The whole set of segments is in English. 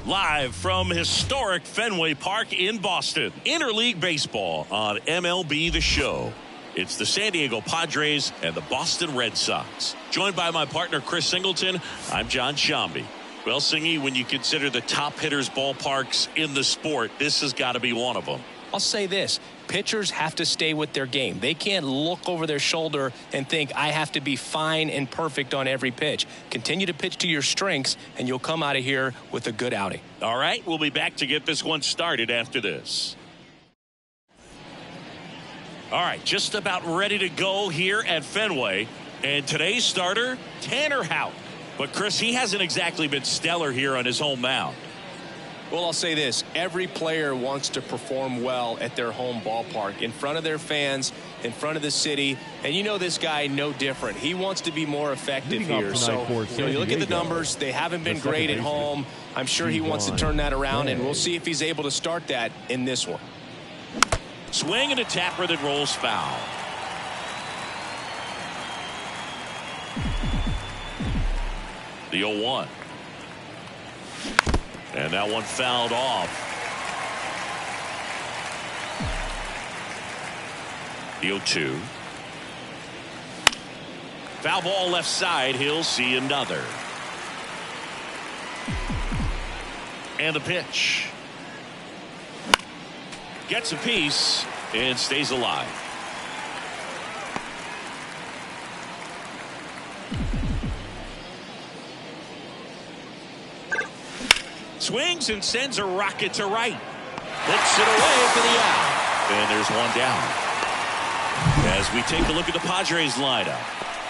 Live from historic Fenway Park in Boston, Interleague Baseball on MLB The Show. It's the San Diego Padres and the Boston Red Sox. Joined by my partner, Chris Singleton, I'm John Shambi. Well, Singy, when you consider the top hitters' ballparks in the sport, this has got to be one of them. I'll say this. Pitchers have to stay with their game. They can't look over their shoulder and think, I have to be fine and perfect on every pitch. Continue to pitch to your strengths, and you'll come out of here with a good outing. All right, we'll be back to get this one started after this. All right, just about ready to go here at Fenway. And today's starter, Tanner Houck. But, Chris, he hasn't exactly been stellar here on his home mound. Well, I'll say this. Every player wants to perform well at their home ballpark, in front of their fans, in front of the city. And you know this guy no different. He wants to be more effective here. So, you look at the numbers. They haven't been great at home. I'm sure he wants to turn that around, and we'll see if he's able to start that in this one. Swing and a tapper that rolls foul. The 0-1. And that one fouled off. The 0-2. Foul ball left side. He'll see another. And the pitch. Gets a piece and stays alive. Swings and sends a rocket to right. Hooks it away for the out. And there's one down. As we take a look at the Padres lineup.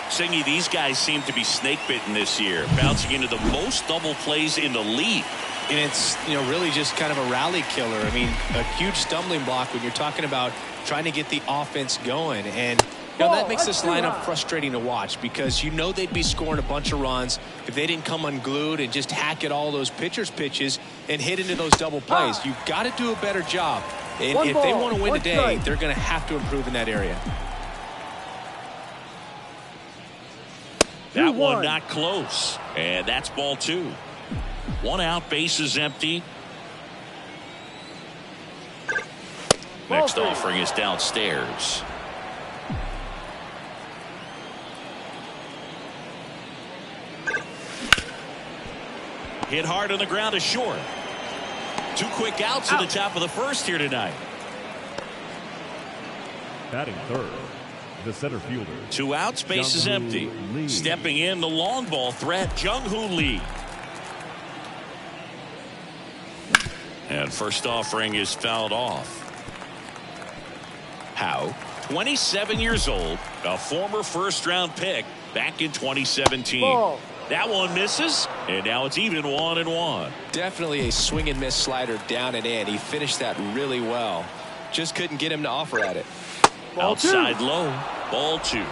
Singy, these guys seem to be snake bitten this year, bouncing into the most double plays in the league. And it's, really just kind of a rally killer. I mean, a huge stumbling block when you're talking about trying to get the offense going. And that makes this lineup frustrating to watch, because they'd be scoring a bunch of runs if they didn't come unglued and just hack at all those pitchers' pitches and hit into those double plays. You've got to do a better job. And if they want to win today, they're going to have to improve in that area. That one not close. And that's ball 2. 1 out, base is empty. Next offering is downstairs. Hit hard on the ground is short. 2 quick outs at the top of the first here tonight. Batting third, the center fielder. 2 outs, base is empty. Stepping in, the long ball threat, Jung-Hoo Lee. And first offering is fouled off. Houck, 27 years old, a former first-round pick back in 2017. That one misses, and now it's even 1-1. Definitely a swing and miss slider down and in. He finished that really well. Just couldn't get him to offer at it. Outside low, ball 2.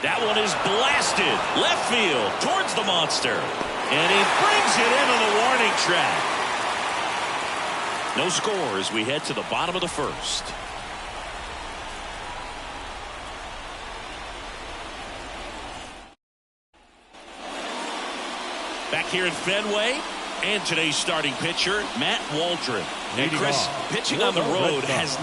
That one is blasted left field towards the monster, and he brings it into the warning track. No score as we head to the bottom of the first. Back here in Fenway, and today's starting pitcher, Matt Waldron. And Chris, pitching on the road has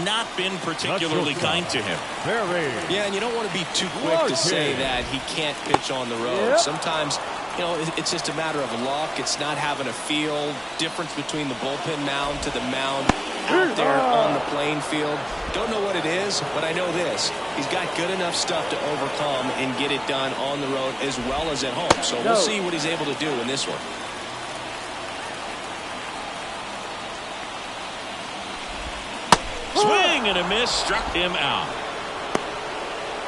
not been particularly kind to him. Yeah, and you don't want to be too quick to say that he can't pitch on the road. Sometimes, you know, it's just a matter of luck. It's not having a feel. Difference between the bullpen mound to the mound out there on the playing field. Don't know what it is, but I know this. He's got good enough stuff to overcome and get it done on the road as well as at home. So we'll see what he's able to do in this one. Swing and a miss, struck him out.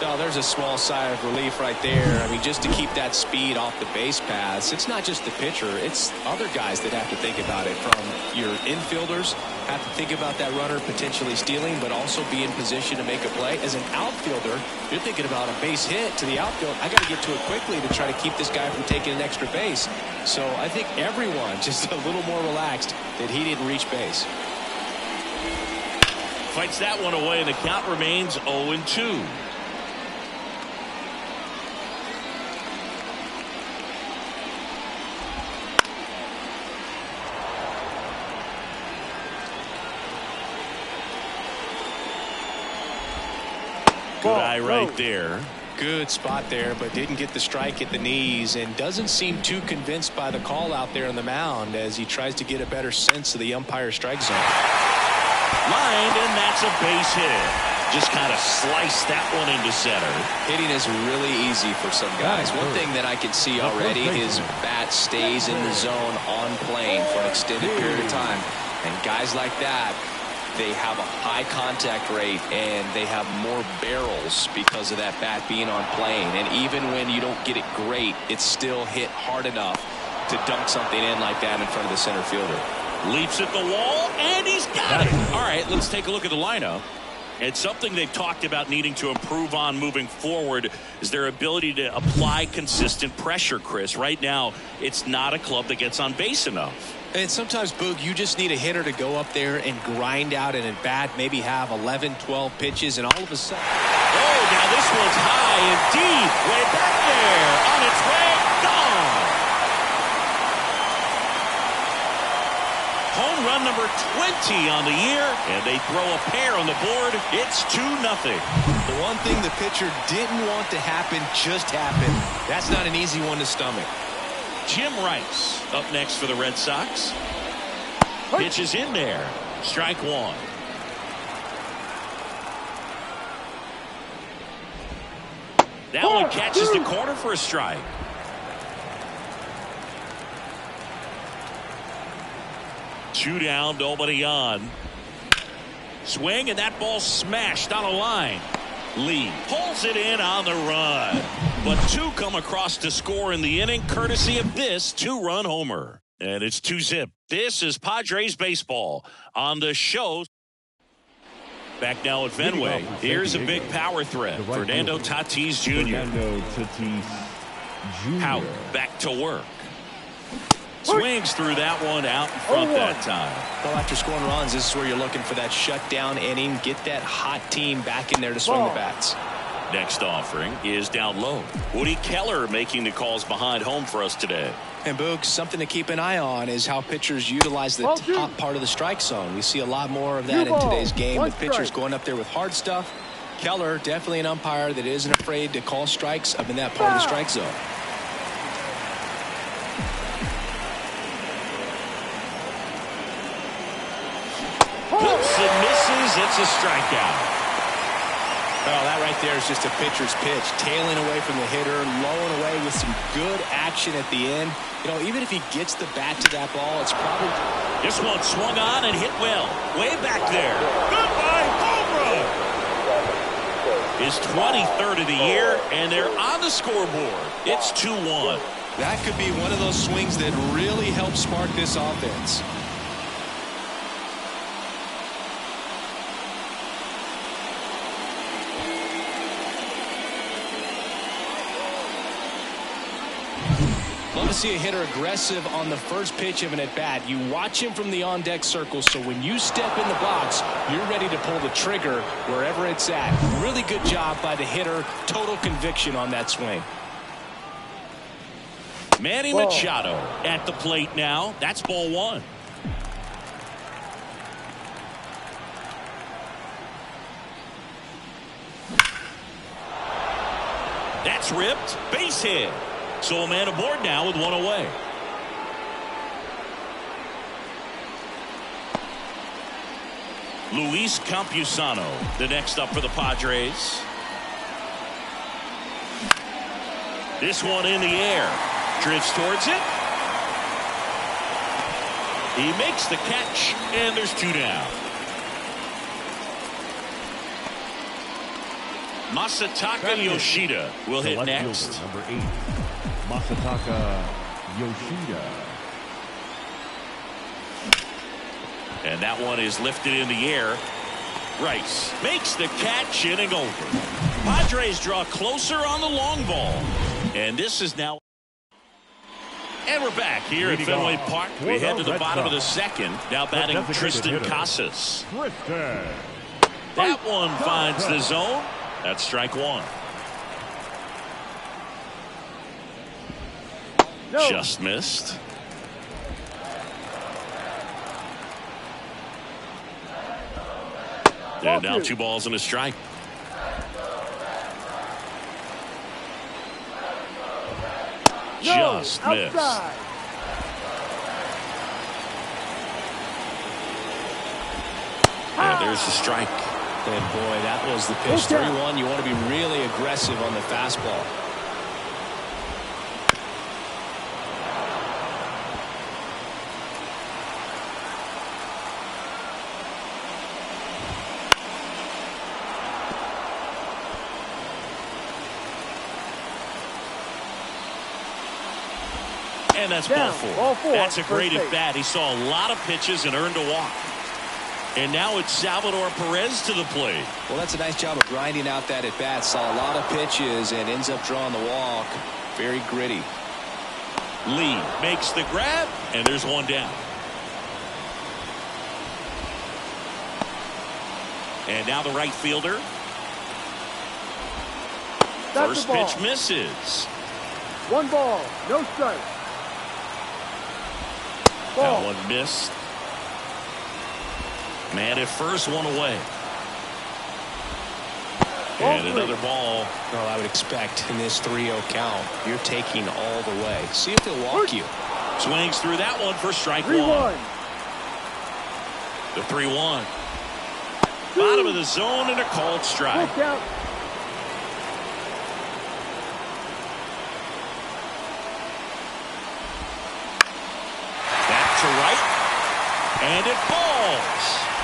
Oh, there's a small sigh of relief right there. I mean, just to keep that speed off the base paths. It's not just the pitcher. It's other guys that have to think about it. From your infielders, have to think about that runner potentially stealing, but also be in position to make a play. As an outfielder, you're thinking about a base hit to the outfield. I got to get to it quickly to try to keep this guy from taking an extra base. So I think everyone just a little more relaxed that he didn't reach base. Fights that one away, and the count remains 0-2. Good eye right there. Good spot there, but didn't get the strike at the knees and doesn't seem too convinced by the call out there on the mound as he tries to get a better sense of the umpire strike zone. Lined, and that's a base hit. Just kind of sliced that one into center. Hitting is really easy for some guys. One thing that I can see already, his bat stays in the zone on plane for an extended period of time. And guys like that, they have a high contact rate and they have more barrels because of that bat being on plane. And even when you don't get it great, it's still hit hard enough to dunk something in like that in front of the center fielder. Leaps at the wall, and he's got it. All right, let's take a look at the lineup. It's something they've talked about needing to improve on moving forward is their ability to apply consistent pressure, Chris. Right now, it's not a club that gets on base enough. And sometimes, Boog, you just need a hitter to go up there and grind out an at-bat, maybe have 11, 12 pitches, and all of a sudden... Oh, now this one's high and deep. Way back there. On its way. Gone. Home run number 20 on the year, and they throw a pair on the board. It's 2-0. The one thing the pitcher didn't want to happen just happened. That's not an easy one to stomach. Jim Rice up next for the Red Sox. Pitch is in there. Strike one. That one catches the corner for a strike. Two down, nobody on. Swing, and that ball smashed on a line. Lee pulls it in on the run. But two come across to score in the inning, courtesy of this two-run homer. And it's 2-0. This is Padres baseball on the show. Back now at Fenway. Here's a big power threat. Fernando Tatis Jr. Out, back to work. Swings through that one out in front that time. Well, after scoring runs, this is where you're looking for that shutdown inning. Get that hot team back in there to swing the bats. Next offering is down low. Woody Keller making the calls behind home for us today. And Boog, something to keep an eye on is how pitchers utilize the top part of the strike zone. We see a lot more of that in today's game with pitchers going up there with hard stuff. Keller, definitely an umpire that isn't afraid to call strikes up in that part of the strike zone. Hooks and misses. It's a strikeout. Well, that right there is just a pitcher's pitch. Tailing away from the hitter, lowing away with some good action at the end. You know, even if he gets the bat to that ball, it's probably... This one swung on and hit well. Way back there. Goodbye, home run. His 23rd of the year, and they're on the scoreboard. It's 2-1. That could be one of those swings that really help spark this offense. Love to see a hitter aggressive on the first pitch of an at-bat. You watch him from the on-deck circle, so when you step in the box, you're ready to pull the trigger wherever it's at. Really good job by the hitter. Total conviction on that swing. Manny Machado at the plate now. That's ball one. That's ripped. Base hit. So a man aboard now with one away. Luis Campusano, the next up for the Padres. This one in the air. Drifts towards it. He makes the catch, and there's two down. Masataka Yoshida will hit next. Fielder, number 8, Masataka Yoshida. And that one is lifted in the air. Rice makes the catch, inning over. Padres draw closer on the long ball. And this is now. And we're back here at Fenway Park. We head to the bottom of the second. Now batting Tristan Casas. That one finds the zone. That's strike one. Just missed. And now 2 balls and a strike. Just missed. And there's the strike. And boy, that was the pitch. 3-1. You want to be really aggressive on the fastball. And that's ball four. That's a great at bat. He saw a lot of pitches and earned a walk. And now it's Salvador Perez to the plate. Well, that's a nice job of grinding out that at bat. Saw a lot of pitches and ends up drawing the walk. Very gritty. Lee makes the grab, and there's one down. And now the right fielder. First pitch misses. 1 ball, no strike. That one missed. Man at first, one away. And another ball. Well, I would expect in this 3-0 count, you're taking all the way. See if they'll walk you. Swings through that one for strike 1. The 3-1. Bottom of the zone and a called strike. Back to right. And it falls.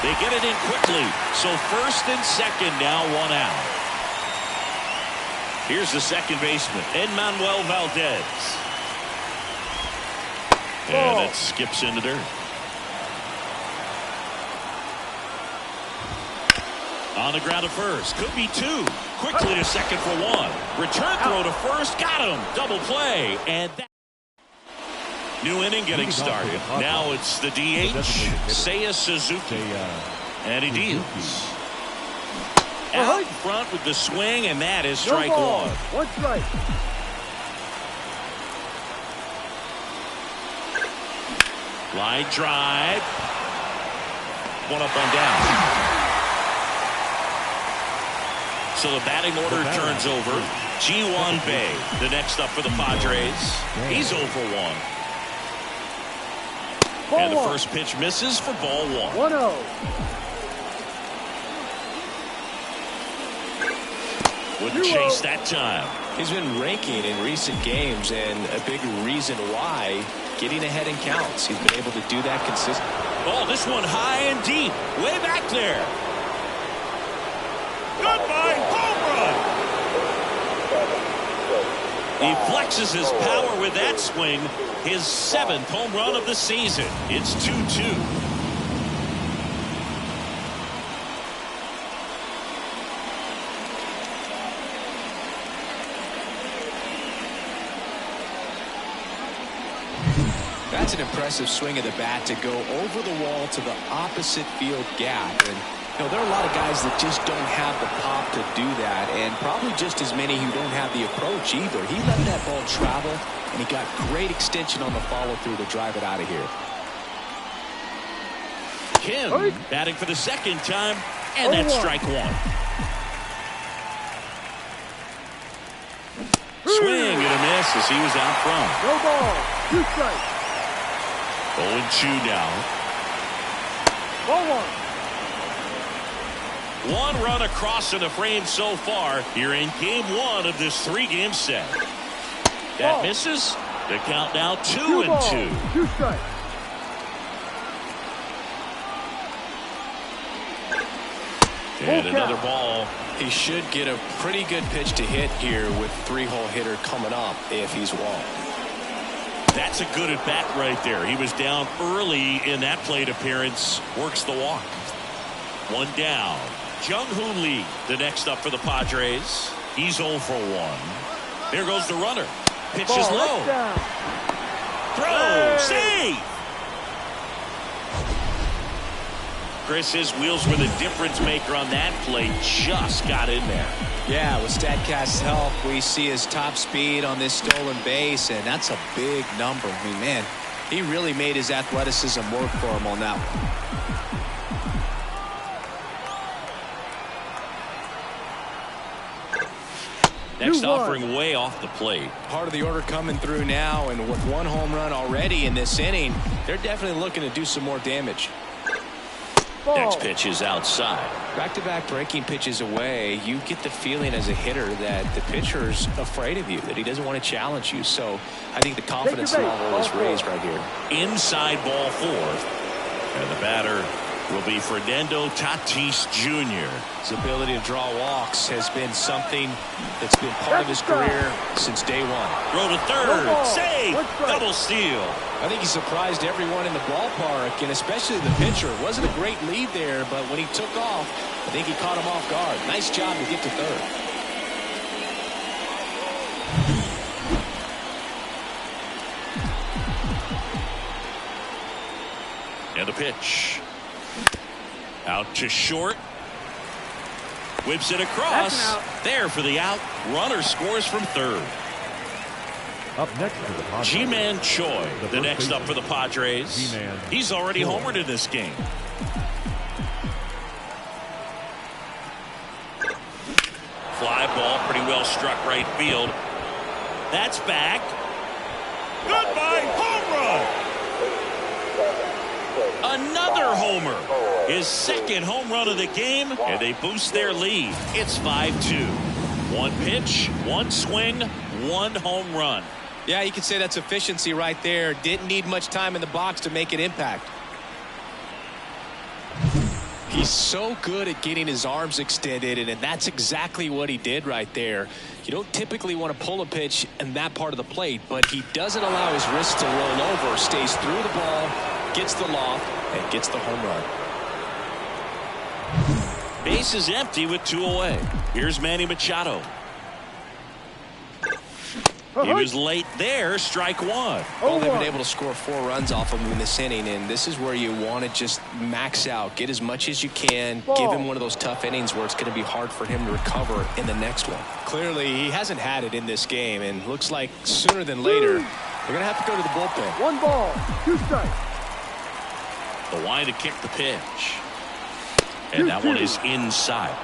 They get it in quickly. So first and second now, 1 out. Here's the second baseman, Emmanuel Valdez. And it skips into dirt. On the ground to first. Could be 2. Quickly to second for 1. Return throw to first. Got him. Double play. And that. New inning getting started. Now it's the DH, Seiya Suzuki. And he deals. Out front with the swing, and that is strike 1. 1 strike. Line drive. 1 up and down. So the batting order turns over. Ji-Hwan Bae, the next up for the Padres. He's 0 for 1. And the first pitch misses for ball 1. 1-0. Wouldn't chase that time. He's been ranking in recent games, and a big reason why, getting ahead in counts. He's been able to do that consistently. Oh, this one high and deep. Way back there. Goodbye, home run. He flexes his power with that swing. His 7th home run of the season. It's 2-2. That's an impressive swing of the bat to go over the wall to the opposite field gap. And there are a lot of guys that just don't have the pop to do that, and probably just as many who don't have the approach either. He let that ball travel, and he got great extension on the follow-through to drive it out of here. Kim batting for the second time, and that's strike 1. pass as he was out front. No ball. 2 strikes. 0-2 now. Ball 1. One run across in the frame so far here in game 1 of this 3-game set. That misses. The count now 2-2. 2 strikes. And another ball. He should get a pretty good pitch to hit here with 3-hole hitter coming up if he's walked. That's a good at bat right there. He was down early in that plate appearance. Works the walk. 1 down. Jung-Hoo Lee, the next up for the Padres. He's 0 for 1. There goes the runner. Pitch is low. Throw. Save. Chris, his wheels were the difference maker on that play. Just got in there. Yeah, with StatCast's help, we see his top speed on this stolen base, and that's a big number. I mean, man, he really made his athleticism work for him on that one. Next offering way off the plate. Part of the order coming through now, and with 1 home run already in this inning, they're definitely looking to do some more damage. Next pitch is outside. Back-to-back breaking pitches away, you get the feeling as a hitter that the pitcher's afraid of you, that he doesn't want to challenge you. So I think the confidence level is raised right here. Inside ball 4. And the batter will be Fernando Tatis Jr. His ability to draw walks has been something that's been part of his career since day 1. Throw to third. Save. Double steal. I think he surprised everyone in the ballpark, and especially the pitcher. It wasn't a great lead there, but when he took off, I think he caught him off guard. Nice job to get to third. And the pitch. Out to short. Whips it across. There for the out. Runner scores from third. Up next for the Padres, Ji-Man Choi, the next up for the Padres. He's already homered in this game. Fly ball, pretty well struck right field. That's back. Goodbye, home run. Another homer. His second home run of the game, and they boost their lead. It's 5-2. 1 pitch, 1 swing, 1 home run. Yeah, you could say that's efficiency right there. Didn't need much time in the box to make an impact. He's so good at getting his arms extended, and that's exactly what he did right there. You don't typically want to pull a pitch in that part of the plate, but he doesn't allow his wrist to roll over, stays through the ball, gets the loft, and gets the home run. Base is empty with 2 away. Here's Manny Machado. He was late there, strike 1. Well, they've been able to score 4 runs off of him in this inning, and this is where you want to just max out, get as much as you can, give him one of those tough innings where it's going to be hard for him to recover in the next one. Clearly, he hasn't had it in this game, and looks like sooner than later, they're going to have to go to the bullpen. 1 ball, 2 strikes. The line to kick the pitch. And that one is inside.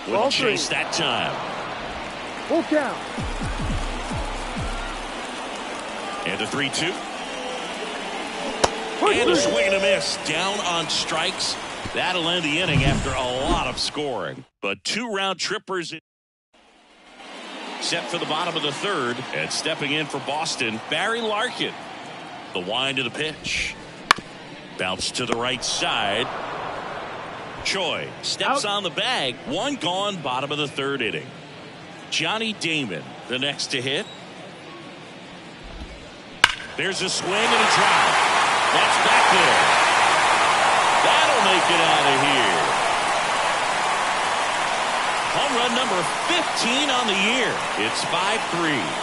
Wouldn't chase that time. Full count. And a 3-2. And a swing and a miss. Down on strikes. That'll end the inning after a lot of scoring. But 2 round trippers set for the bottom of the 3rd. And stepping in for Boston, Barry Larkin. The wind of the pitch. Bounce to the right side. Choi steps on the bag. 1 gone, bottom of the 3rd inning. Johnny Damon, the next to hit. There's a swing and a drive. That's back there. That'll make it out of here. Home run number 15 on the year. It's 5-3.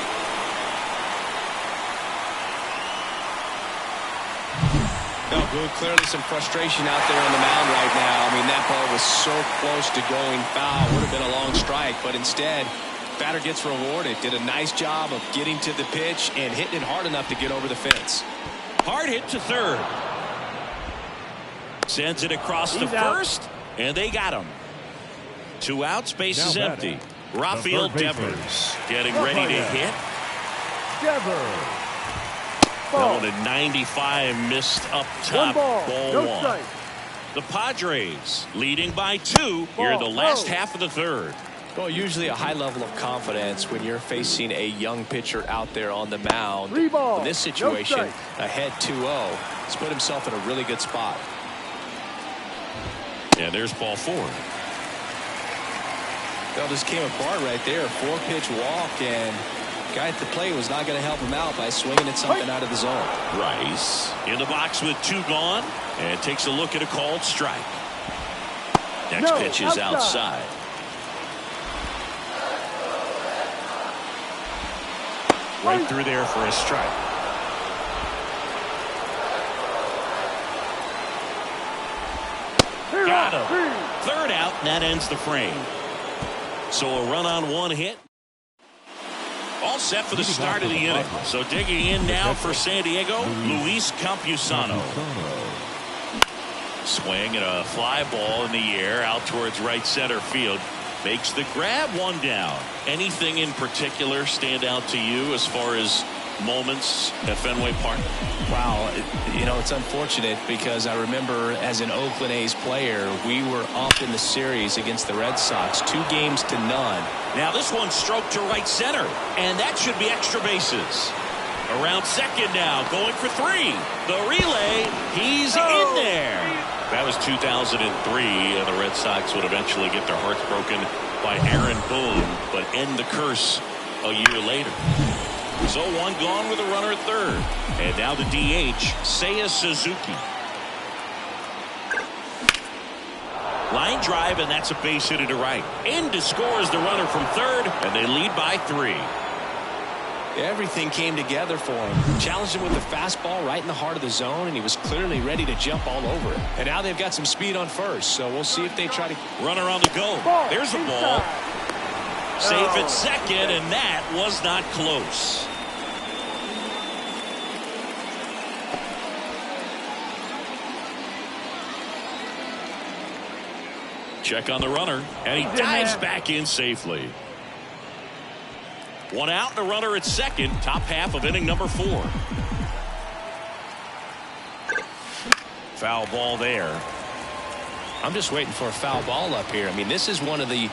No good. Clearly some frustration out there on the mound right now. I mean, that ball was so close to going foul. Would have been a long strike, but instead, batter gets rewarded. Did a nice job of getting to the pitch and hitting it hard enough to get over the fence. Hard hit to 3rd. Sends it across to 1st, and they got him. 2 outs, bases Now empty. batting, Rafael the third baseman, Devers getting ready to hit. Devers. That one at 95, missed up top. Ball, no 1. strike. The Padres leading by 2 here in the last half of the third. Well, usually a high level of confidence when you're facing a young pitcher out there on the mound. 3 balls, In this situation, no ahead 2-0, he's put himself in a really good spot. And there's ball 4. Well, this came apart right there. 4-pitch walk, and guy at the plate was not going to help him out by swinging at something out of the zone. Rice in the box with 2 gone and takes a look at a called strike. Next pitch is outside. Right through there for a strike. Got him. 3rd out, and that ends the frame. So a run on 1 hit. All set for the start of the inning. So digging in now for San Diego, Luis Campusano. Swing and a fly ball in the air out towards right center field. Makes the grab, 1 down. Anything in particular stand out to you as far as moments at Fenway Park? Wow, it's unfortunate because I remember as an Oakland A's player, we were up in the series against the Red Sox, 2-0. Now this one stroked to right center, and that should be extra bases. Around second now, going for 3. The relay, he's in there. That was 2003, and the Red Sox would eventually get their hearts broken by Aaron Boone, but end the curse a year later. So 1 gone with a runner at 3rd. And now the DH, Seiya Suzuki. Line drive, and that's a base hit to right. In to score is the runner from 3rd, and they lead by 3. Everything came together for him. Challenged him with the fastball right in the heart of the zone, and he was clearly ready to jump all over it. And now they've got some speed on first, so we'll see if they try to... Runner on the go. There's a ball. Safe at second, and that was not close. Check on the runner, and he dives back in safely. 1 out and a runner at second, top half of inning number 4. Foul ball there. I'm just waiting for a foul ball up here. I mean, this is one of the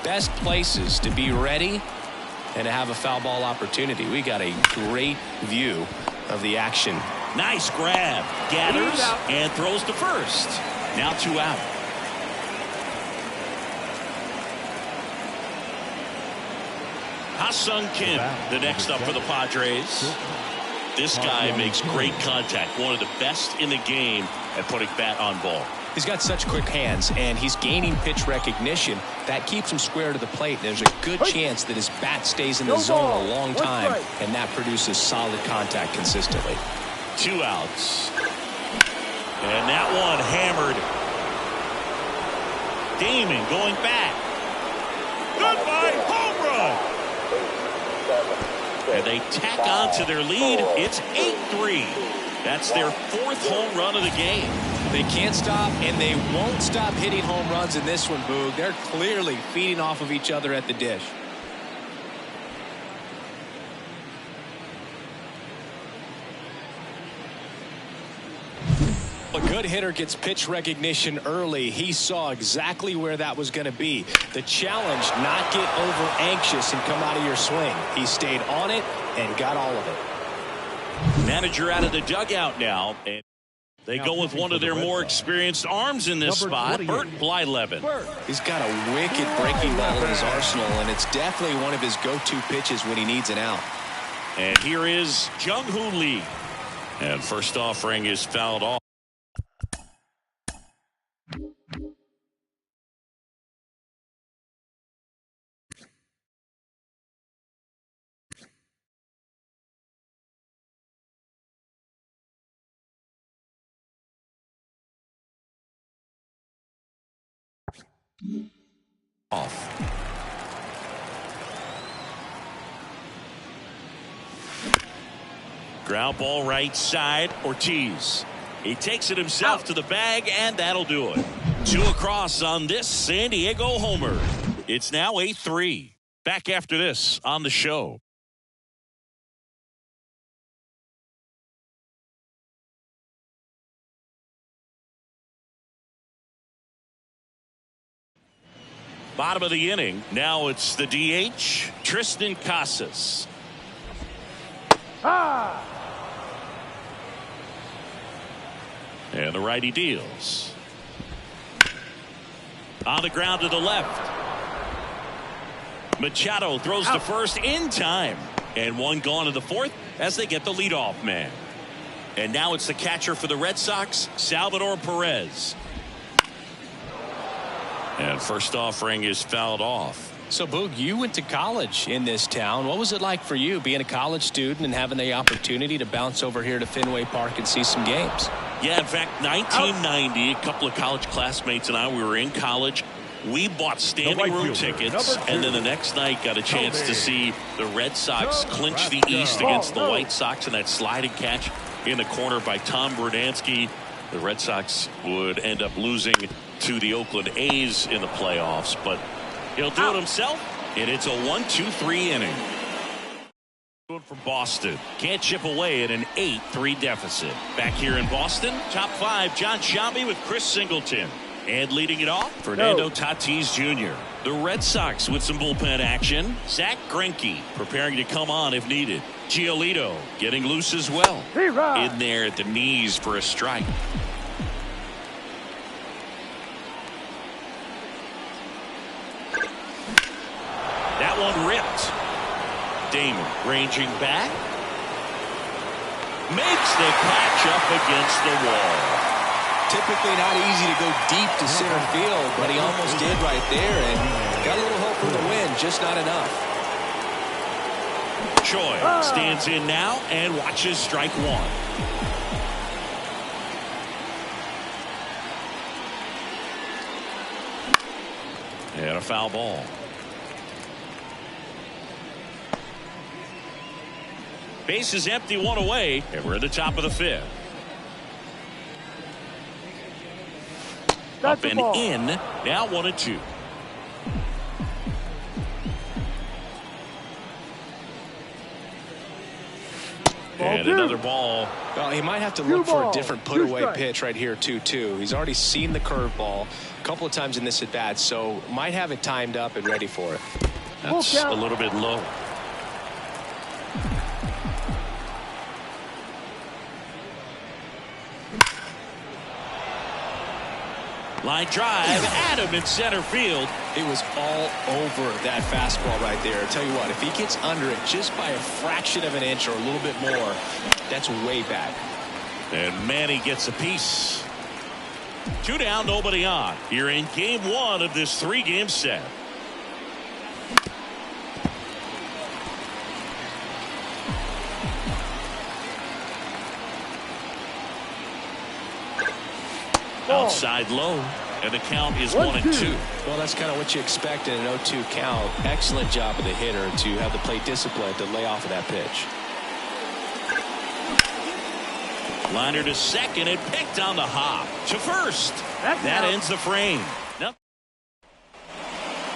best places to be ready and to have a foul ball opportunity. We got a great view of the action. Nice grab. Gathers and throws to first. Now 2 out. Ha-Sung Kim, the next up for the Padres. This guy makes great contact. One of the best in the game at putting bat on ball. He's got such quick hands, and he's gaining pitch recognition. That keeps him square to the plate. There's a good chance that his bat stays in the zone a long time, and that produces solid contact consistently. 2 outs. And that one hammered. Damon going back. Goodbye, home run. And they tack on to their lead. It's 8-3. That's their 4th home run of the game. They can't stop, and they won't stop hitting home runs in this one, Boog. They're clearly feeding off of each other at the dish. A good hitter gets pitch recognition early. He saw exactly where that was going to be. The challenge, not get over anxious and come out of your swing. He stayed on it and got all of it. Manager out of the dugout now. And they go with one of their more experienced arms in this spot, Bert Blyleven. He's got a wicked breaking ball in his arsenal, and it's definitely one of his go-to pitches when he needs an out. And here is Jung-Hoo Lee. And first offering is fouled off. Ground ball right side. Ortiz. He takes it himself to the bag, and that'll do it. Two across on this San Diego homer. It's now 8-3. Back after this on the show. Bottom of the inning. Now it's the DH, Tristan Casas. And the righty deals. On the ground to the left. Machado throws to first in time. And one gone to the fourth as they get the leadoff man. And now it's the catcher for the Red Sox, Salvador Perez. And first offering is fouled off. So, Boog, you went to college in this town. What was it like for you being a college student and having the opportunity to bounce over here to Fenway Park and see some games? Yeah, in fact, 1990, a couple of college classmates and I, we were in college. We bought standing room tickets, and then the next night got a chance to see the Red Sox clinch the East against the White Sox in that sliding catch in the corner by Tom Brudansky. The Red Sox would end up losing to the Oakland A's in the playoffs, but he'll do it himself, and it's a 1-2-3 inning. From Boston can't chip away at an 8-3 deficit. Back here in Boston, top five, John Sciambi with Chris Singleton, and leading it off, Fernando Tatis Jr. The Red Sox with some bullpen action. Zach Greinke preparing to come on if needed. Giolito getting loose as well. In there at the knees for a strike. That one ripped. Damon ranging back. Makes the catch up against the wall. Typically not easy to go deep to center field, but he almost did right there and got a little hope for the win, just not enough. Choi stands in now and watches strike one. And a foul ball. Base is empty, one away, and we're at the top of the fifth. Up and in, now 1-2. And another ball. Well, he might have to look for a different put-away pitch right here, too. He's already seen the curveball a couple of times in this at-bat, so might have it timed up and ready for it. That's a little bit low. Line drive, Adam in center field. It was all over that fastball right there. I'll tell you what, if he gets under it just by a fraction of an inch or a little bit more, that's way back. And Manny gets a piece. 2 down, nobody on. Here in game one of this 3-game set. Outside low, and the count is 1-2. Well, that's kind of what you expect in an 0-2 count. Excellent job of the hitter to have the plate discipline to lay off of that pitch. Liner to second and picked on the hop to first. That ends the frame. Nope.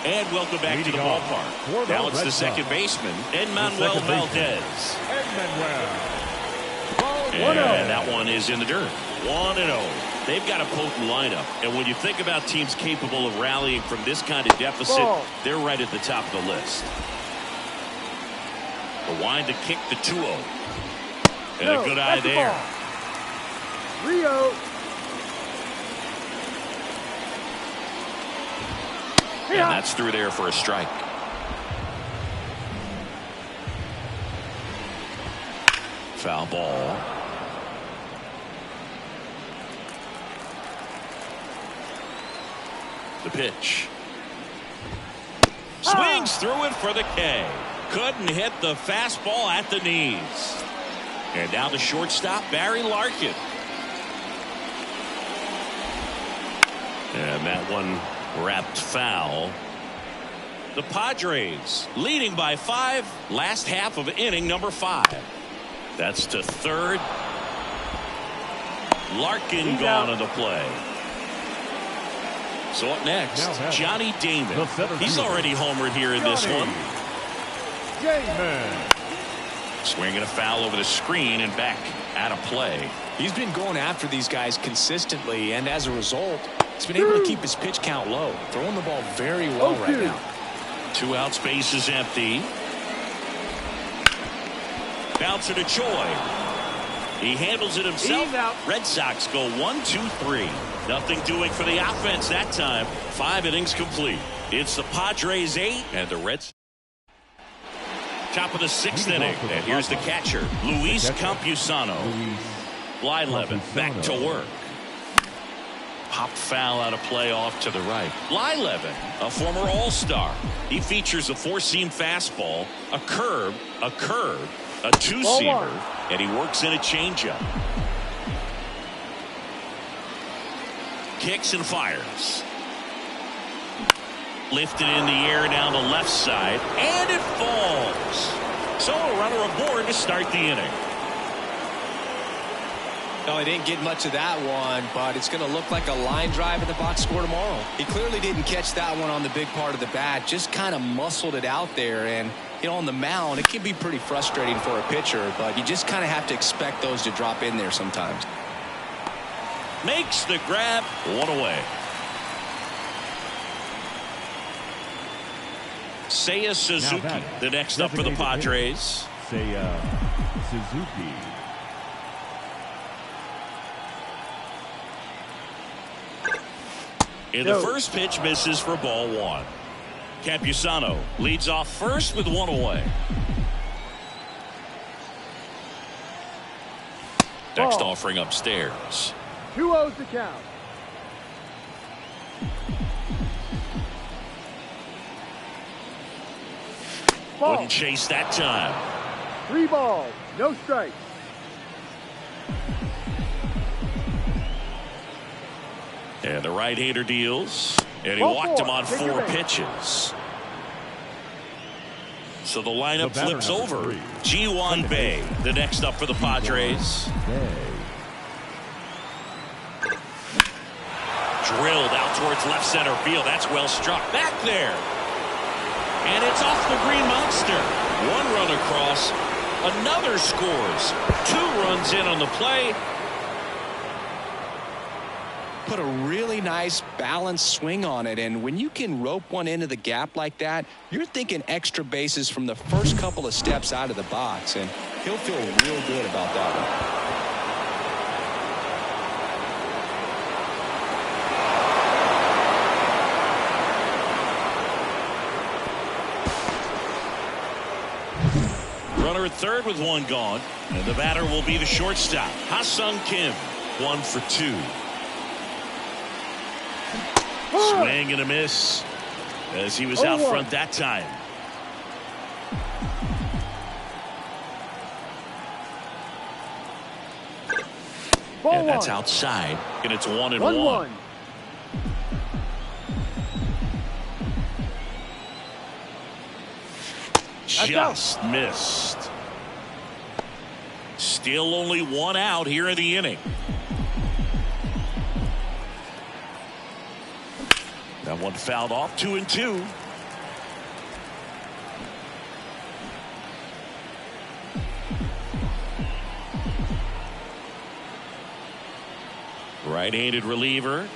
And welcome back to the ballpark. Now it's the second baseman, Enmanuel Valdez. And that one is in the dirt. 1-0. They've got a potent lineup, and when you think about teams capable of rallying from this kind of deficit, they're right at the top of the list. The wind to kick the 2-0. And a good eye there. Rio. And that's through there for a strike. Foul ball. The pitch. Swings through it for the K. Couldn't hit the fastball at the knees. And now the shortstop, Barry Larkin. And that one wrapped foul. The Padres leading by 5. Last half of inning number 5. That's to third. Larkin gone on the play. So up next, Now Johnny Damon. the center He's fielder. already homered here in this one. Damon. Swinging a foul over the screen and back out of play. He's been going after these guys consistently, and as a result, he's been able to keep his pitch count low, throwing the ball very well right now. 2 out, space is empty. Bouncer to Choi. He handles it himself. He's out. Red Sox go 1-2-3. Nothing doing for the offense that time. 5 innings complete. It's the Padres 8 and the Reds. Top of the 6th inning. And here's the catcher, Luis Campusano. Blyleven back to work. Popped foul out of play off to the right. Blyleven, a former All-Star. He features a 4-seam fastball, a curve, a 2-seamer, and he works in a changeup. Kicks and fires. Lifted in the air down the left side, and it falls. So a runner aboard to start the inning. No, he didn't get much of that one, but it's going to look like a line drive in the box score tomorrow. He clearly didn't catch that one on the big part of the bat, just kind of muscled it out there. And, you know, on the mound, it can be pretty frustrating for a pitcher, but you just kind of have to expect those to drop in there sometimes. Makes the grab, 1 away. Seiya Suzuki, the next up for the Padres. Seiya Suzuki. In the first pitch, misses for ball 1. Campusano leads off first with 1 away. Next offering upstairs. 2-0's the count. Wouldn't chase that time. 3 balls, no strikes. And the right-hander deals. And he walked him on 4 pitches. So the lineup flips over. Ji-Hwan Bae, the next up for the Padres. Drilled out towards left center field. That's well struck. Back there. And it's off the Green Monster. 1 run across. Another scores. 2 runs in on the play. Put a really nice balanced swing on it, and when you can rope one into the gap like that, you're thinking extra bases from the first couple of steps out of the box, and he'll feel real good about that one. Runner at third with 1 gone, and the batter will be the shortstop, Ha-Sung Kim. 1 for 2. Swing and a miss as he was out front that time. And that's outside, and it's 1-1. Just missed. Still only 1 out here in the inning. That one fouled off. 2-2. Right-handed reliever.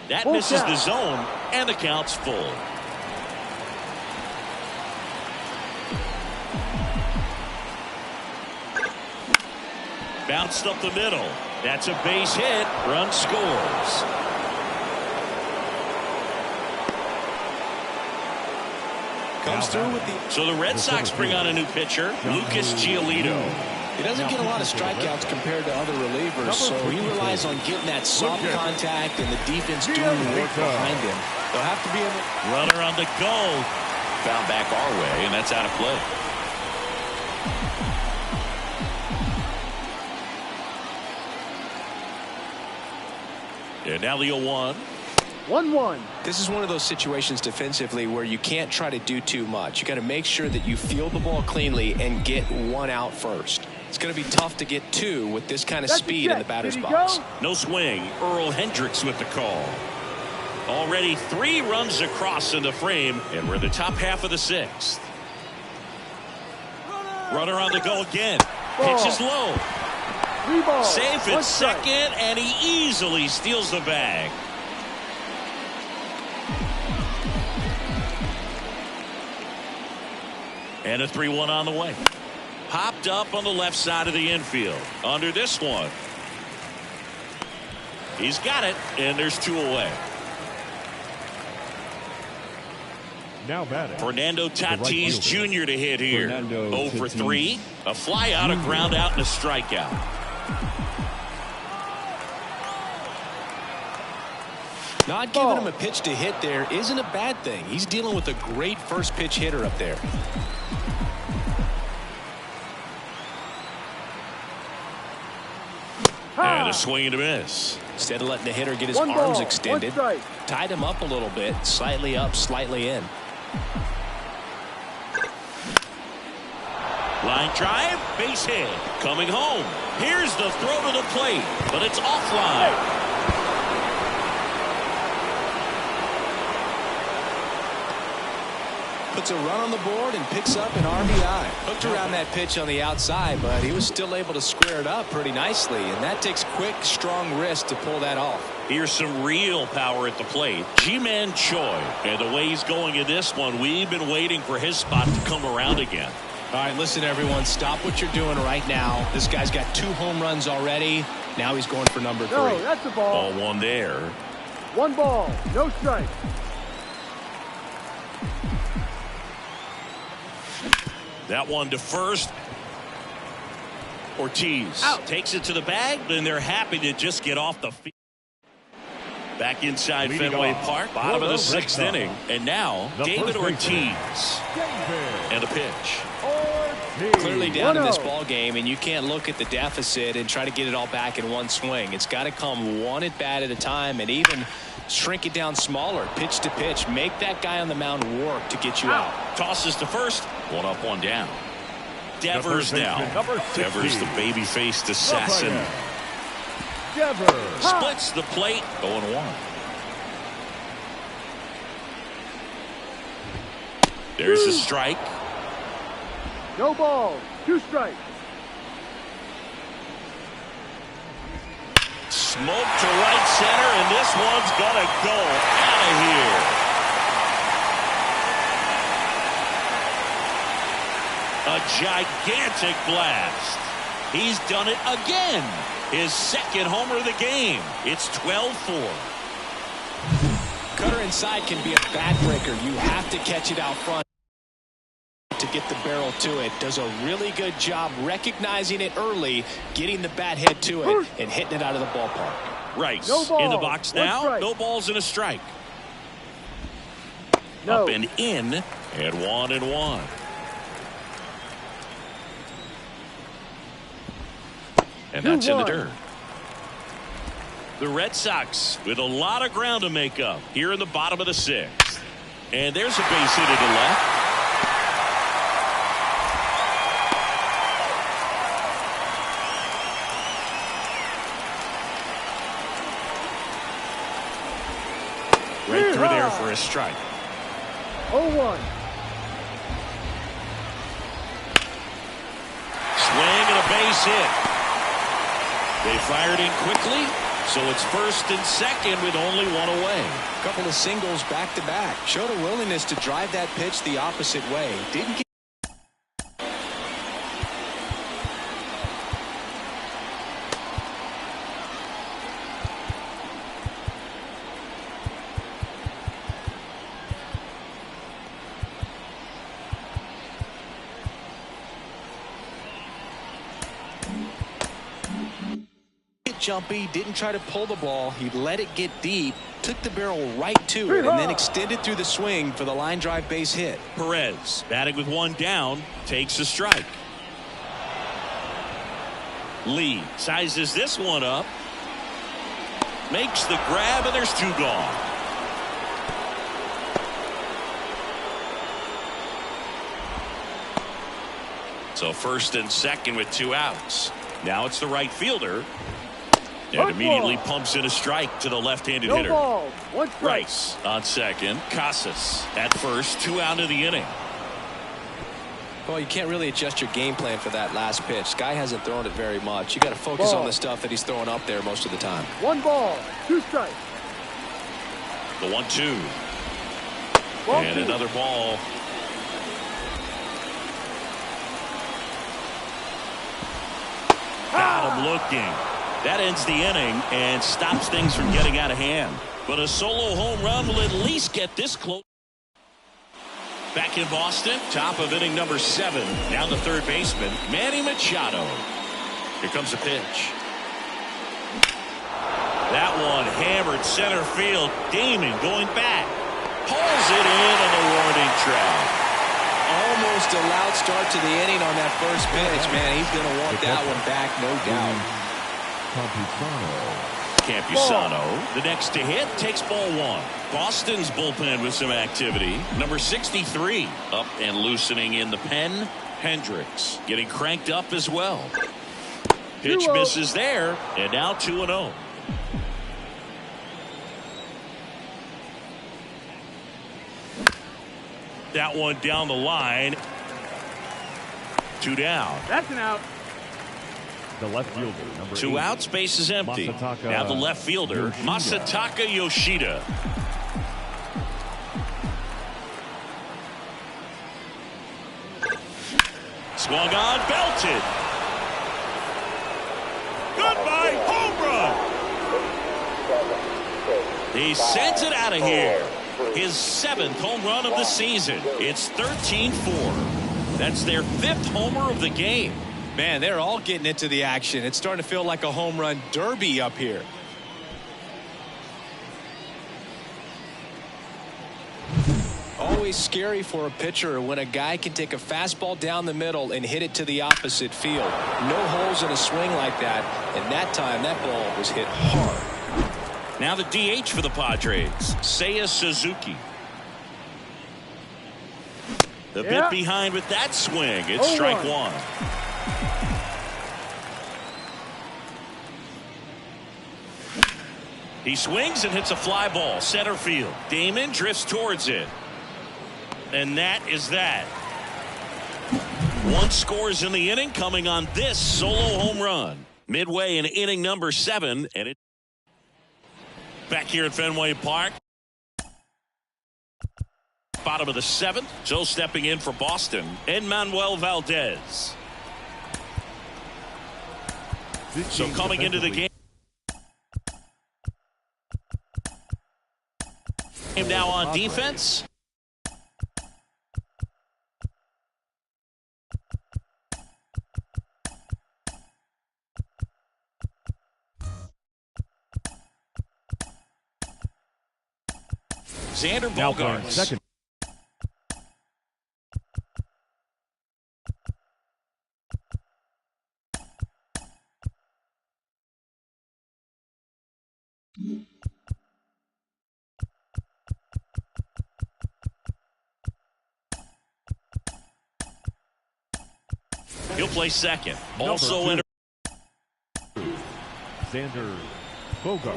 That misses the zone, and the count's full. Bounced up the middle. That's a base hit. Run scores. comes through with the. So the Red Sox bring on a new pitcher, Lucas Giolito. He doesn't get a lot of strikeouts compared to other relievers, so he relies on getting that soft contact and the defense doing the work behind him. They'll have to be able. Runner on the go. Foul back our way, and that's out of play. And now the 0-1. 1-1. This is one of those situations defensively where you can't try to do too much. You got to make sure that you field the ball cleanly and get one out first. It's going to be tough to get two with this kind of speed in the batter's box. No swing. Earl Hendricks with the call. Already 3 runs across in the frame, and we're in the top half of the 6th. Runner on the go again. Pitch is low. 3 balls. Safe 1 at strike. second, and he easily steals the bag. And a 3-1 on the way. Popped up on the left side of the infield. Under this one. He's got it, and there's 2 away. Now batting. Fernando Tatis Jr. to hit here. Fernando 0 for 3. A fly out, a ground out, and a strikeout. Not giving him a pitch to hit there isn't a bad thing. He's dealing with a great first pitch hitter up there. And a swing and a miss. Instead of letting the hitter get his 1 arms ball, 1 extended, strike. tied him up a little bit, slightly up, slightly in. Line drive, base hit. Coming home. Here's the throw to the plate, but it's offline. Puts a run on the board and picks up an RBI. Hooked around that pitch on the outside, but he was still able to square it up pretty nicely, and that takes quick, strong wrist to pull that off. Here's some real power at the plate. Ji-Man Choi, and the way he's going in this one, we've been waiting for his spot to come around again. All right, listen, everyone, stop what you're doing right now. This guy's got 2 home runs already. Now he's going for number 3. No, that's a ball. Ball 1 there. 1 ball, no strike. That one to first. Ortiz takes it to the bag, and they're happy to just get off the field. Back inside Leading Fenway off, Park, bottom of the 6th inning. And now, David Ortiz. And a pitch. Clearly down in this 1-0. ball game, and you can't look at the deficit and try to get it all back in one swing. It's got to come one at bat at a time, and even shrink it down smaller, pitch to pitch. Make that guy on the mound work to get you out. Tosses to first. 1 up, 1 down. Devers now. Devers the baby-faced assassin. Devers. Splits the plate. 0-1. There's a strike. No balls, 2 strikes. Smoke to right center, and this one's gonna go out of here. A gigantic blast. He's done it again. His 2nd homer of the game. It's 12-4. Cutter inside can be a backbreaker. You have to catch it out front to get the barrel to it. Does a really good job recognizing it early, getting the bat head to it, and hitting it out of the ballpark. Rice No ball, in the box 1 now. strike. No balls and a strike. No. Up and in, and 1-1. And that's in the 2-1. dirt. The Red Sox with a lot of ground to make up here in the bottom of the 6th. And there's a base hit to the left. Right through there for a strike. 0-1. Swing and a base hit. They fired in quickly, so it's 1st and 2nd with only 1 away. A couple of singles back to back. Showed a willingness to drive that pitch the opposite way. Didn't get jumpy, didn't try to pull the ball. He let it get deep, took the barrel right to it, and then extended through the swing for the line drive base hit. Perez batting with 1 down, takes a strike. Lee sizes this one up, makes the grab, and there's 2 gone. So 1st and 2nd with 2 outs. Now it's the right fielder. And immediately pumps in a strike to the left-handed hitter. Ball, one strike. Rice on second. Casas at first. 2 out of the inning. Well, you can't really adjust your game plan for that last pitch. Guy hasn't thrown it very much. You got to focus on the stuff that he's throwing up there most of the time. 1 ball, 2 strikes. The 1-2. And another ball. Got him looking. That ends the inning and stops things from getting out of hand. But a solo home run will at least get this close. Back in Boston, top of inning number 7. Now the third baseman, Manny Machado. Here comes a pitch. That one hammered center field. Damon going back. Pulls it in on the warning track. Almost a loud start to the inning on that first pitch. Man, he's going to want that one back, no doubt. Campusano, the next to hit, takes ball 1. Boston's bullpen with some activity. Number 63 up and loosening in the pen. Hendricks getting cranked up as well. Pitch misses there, and now 2-0. That one down the line. 2 down. That's an out. The left fielder, number 2 8. outs, base is empty. Now the left fielder, Masataka Yoshida. Swung on, belted. Goodbye, home run. He sends it out of here. His 7th home run of the season. It's 13-4. That's their 5th homer of the game. Man, they're all getting into the action. It's starting to feel like a home run derby up here. Always scary for a pitcher when a guy can take a fastball down the middle and hit it to the opposite field. No holes in a swing like that. And that time, that ball was hit hard. Now the DH for the Padres, Seiya Suzuki. The bit behind with that swing. It's strike 1. He swings and hits a fly ball, center field. Damon drifts towards it. And that is that. 1 scores in the inning coming on this solo home run. Midway in inning number 7, and it back here at Fenway Park. Bottom of the 7th. So stepping in for Boston, Enmanuel Valdez. So coming into the game now on defense. Xander Bogaerts. Second. He'll play second. Also in Xander Bogaerts.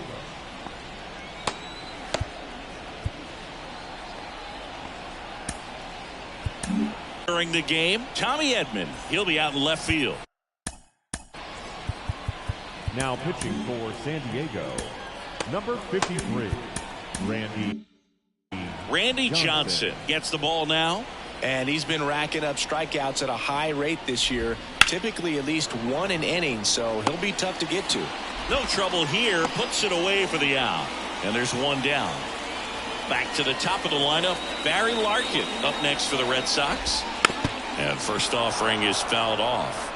during the game, Tommy Edman. He'll be out in left field. Now pitching for San Diego, number 53, Randy Johnson gets the ball now. And he's been racking up strikeouts at a high rate this year, typically at least 1 an inning, so he'll be tough to get to. No trouble here, puts it away for the out. And there's 1 down. Back to the top of the lineup, Barry Larkin up next for the Red Sox. And first offering is fouled off.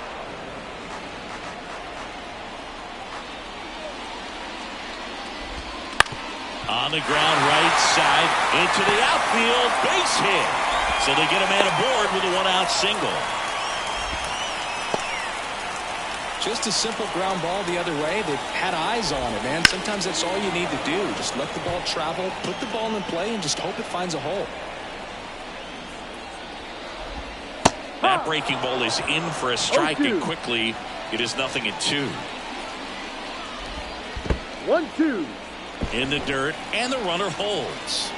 On the ground right side into the outfield, base hit. So they get a man aboard with a 1-out single. Just a simple ground ball the other way. They've had eyes on it, man. Sometimes that's all you need to do. Just let the ball travel, put the ball in play, and just hope it finds a hole. That breaking ball is in for a strike, and quickly it is 0-2. 1-2. In the dirt, and the runner holds.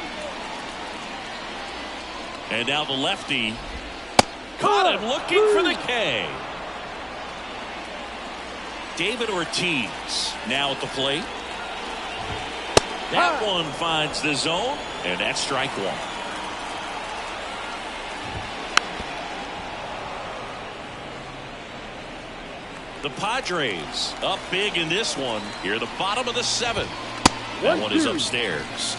And now the lefty caught him looking for the K. David Ortiz now at the plate. That one finds the zone, and that's strike one. The Padres up big in this one. Here, the bottom of the seventh. That one is upstairs.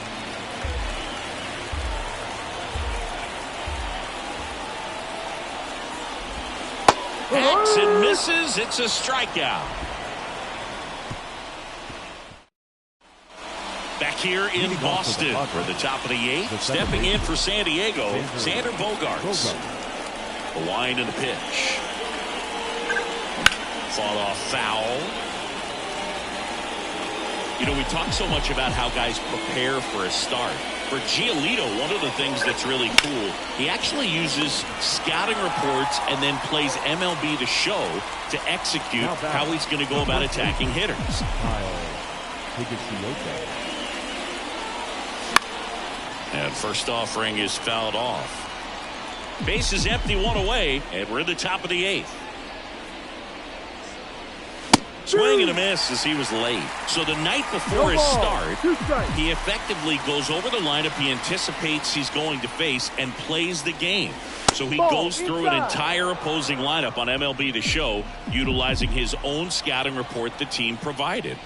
Hacks and misses. It's a strikeout. Back here in Boston for the top of the eighth. Stepping in for San Diego, Xander Bogaerts. The wind and the pitch. Fought off foul. You know, we talk so much about how guys prepare for a start. For Giolito, one of the things that's really cool, he actually uses scouting reports and then plays MLB.The.Show to execute how he's going to go about attacking hitters. And first offering is fouled off. Base is empty, one away, and we're in the top of the eighth. Swing and a miss as he was late. So the night before his start, he effectively goes over the lineup he anticipates he's going to face and plays the game. So he goes through an entire opposing lineup on MLB.The.Show, utilizing his own scouting report the team provided.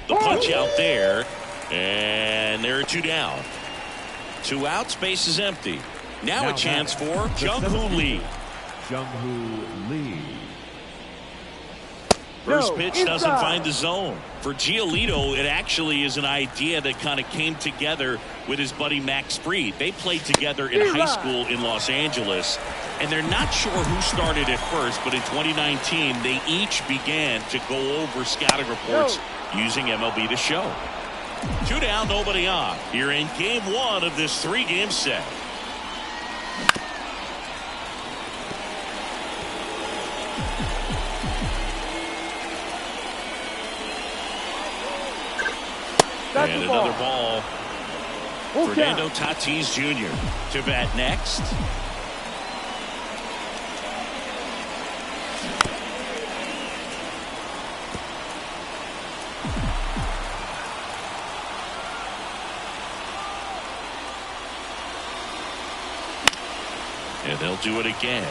The punch out there, and there are two down. Two outs, base is empty. Now a chance for Jung-Hoo Lee. Jung-Hoo Lee. First pitch doesn't find the zone. For Giolito, it actually is an idea that kind of came together with his buddy Max Fried. They played together in high school in Los Angeles, and they're not sure who started it first, but in 2019, they each began to go over scouting reports using MLB.The.Show. Two down, nobody on. You're in game one of this three-game set. And another ball. Fernando Tatis Jr. to bat next. And they'll do it again.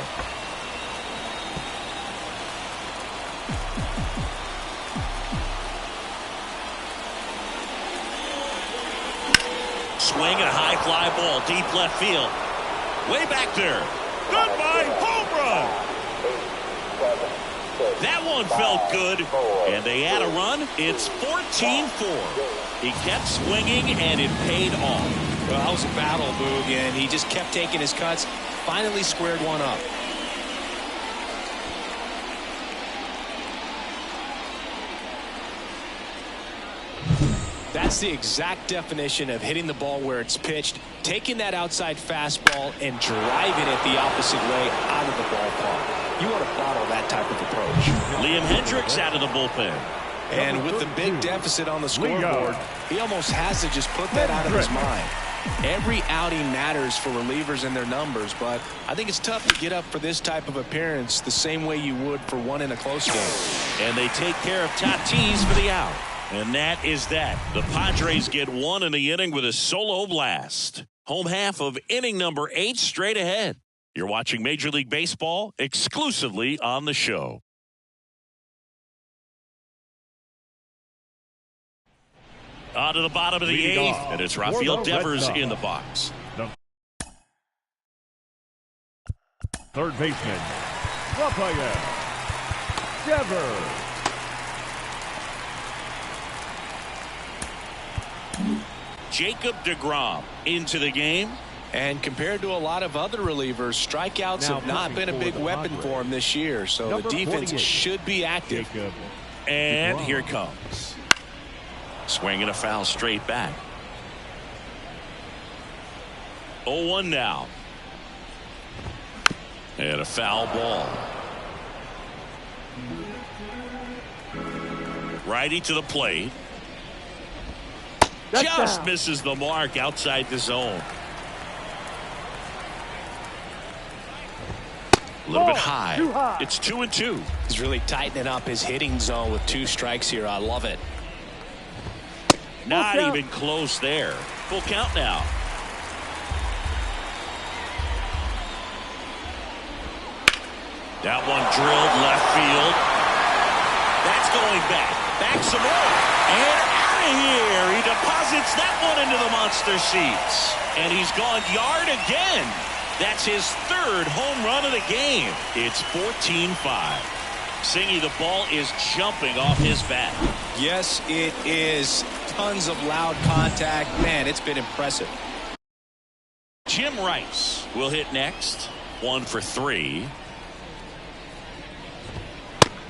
Swing and a high fly ball deep left field. Way back there. Goodbye, home run. That one felt good, and they add a run. It's 14-4. He kept swinging, and it paid off. Well, that was a battle, Boog, and he just kept taking his cuts. Finally squared one up. That's the exact definition of hitting the ball where it's pitched, taking that outside fastball and driving it the opposite way out of the ballpark. You want to bottle that type of approach. Liam Hendricks out of the bullpen. And with the big deficit on the scoreboard, he almost has to just put that out of his mind. Every outing matters for relievers and their numbers, but I think it's tough to get up for this type of appearance the same way you would for one in a close game. And they take care of Tatis for the out. And that is that. The Padres get one in the inning with a solo blast. Home half of inning number 8 straight ahead. You're watching Major League Baseball exclusively on the show. On to the bottom of the 8th, and it's Rafael Devers in the box. Third baseman, Rafael Devers. Jacob deGrom into the game. And compared to a lot of other relievers, strikeouts have not been a big weapon for him this year. So the defense should be active. And here it comes. Swing and a foul straight back. 0-1 now. And a foul ball. Righty to the plate. That's Just down. misses the mark outside the zone. A little bit high. Too high. It's 2-2. He's really tightening up his hitting zone with 2 strikes here. I love it. Not count. even close there. Full count now. That one drilled left field. That's going back. Back some more. And out of here. He deposits that one into the monster seats. And he's gone yard again. That's his 3rd home run of the game. It's 14-5. Singy, the ball is jumping off his bat. Yes, it is. Tons of loud contact. Man, it's been impressive. Jim Rice will hit next. 1 for 3.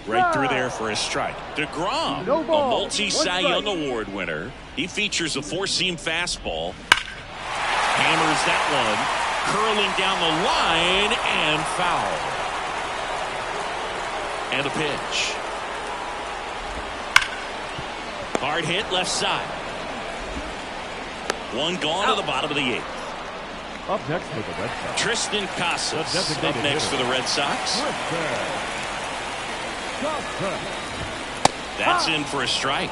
Right through there for a strike. DeGrom, No ball. a multi-Cy One strike. Young Award winner. He features a 4-seam fastball. Hammers that one. Curling down the line and foul. And a pitch. Hard hit left side. One gone to the bottom of the 8th. Up next for the Red Sox. Tristan Casas up designated next for hitter. the Red Sox. Casas. That's in for a strike.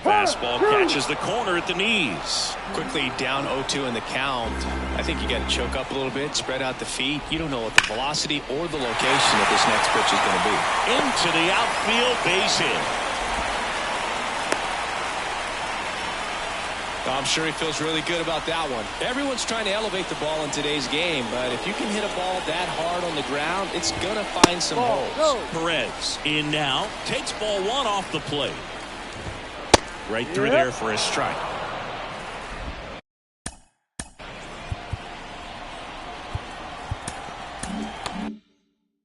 Fastball catches the corner at the knees. Quickly down 0-2 in the count. I think you got to choke up a little bit, spread out the feet. You don't know what the velocity or the location of this next pitch is going to be. Into the outfield, base hit. I'm sure he feels really good about that one. Everyone's trying to elevate the ball in today's game, but if you can hit a ball that hard on the ground, it's going to find some Ball, holes. go. Perez in now. Takes ball 1 off the plate. Right through there for a strike.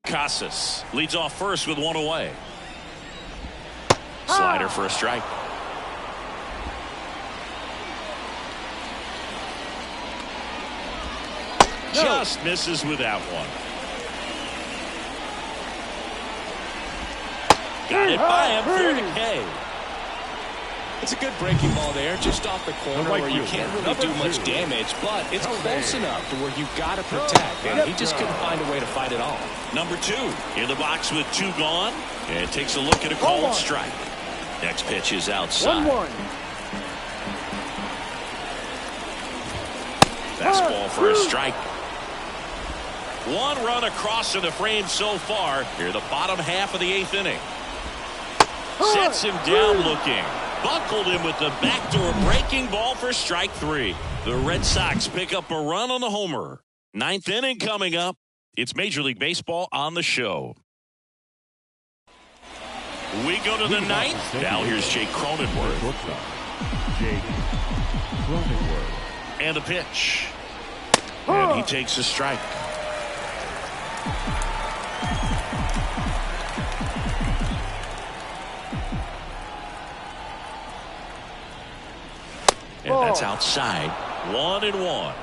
Casas leads off first with 1 away. Slider for a strike. Just misses with that one. Got it by him for the K. It's a good breaking ball there, just off the corner right where you fielder, can't really number do much 2. damage, but it's close enough to where you've got to protect, and he just couldn't find a way to fight it off. Number 2 in the box with 2 gone, and takes a look at a called strike. Next pitch is outside. 1-1. Fastball for a strike. 1 run across in the frame so far. Here, the bottom half of the 8th inning. Sets him down looking. Buckled him with the backdoor breaking ball for strike 3. The Red Sox pick up a run on the homer. 9th inning coming up. It's Major League Baseball on the show. We go to the 9th. Now here's Jake Cronenworth. Jake Cronenworth. And a pitch. And he takes a strike. And that's outside. 1-1.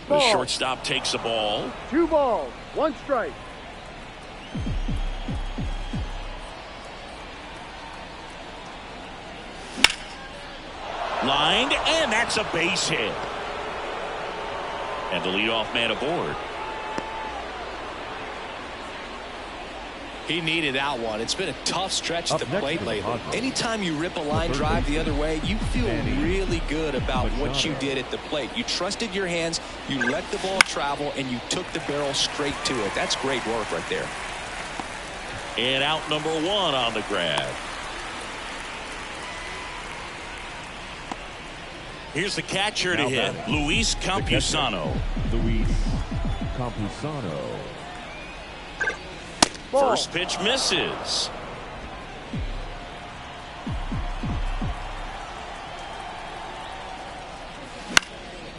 The shortstop takes the ball. 2 balls, 1 strike. Lined, and that's a base hit. And the leadoff man aboard. He needed that one. It's been a tough stretch at Up the next plate for the lately. Padres. Anytime you rip a line drive the other way, you feel really good about what you did at the plate. You trusted your hands, you let the ball travel, and you took the barrel straight to it. That's great work right there. And out number 1 on the grab. Here's the catcher to hit, Luis Campusano. Luis Campusano. First pitch misses.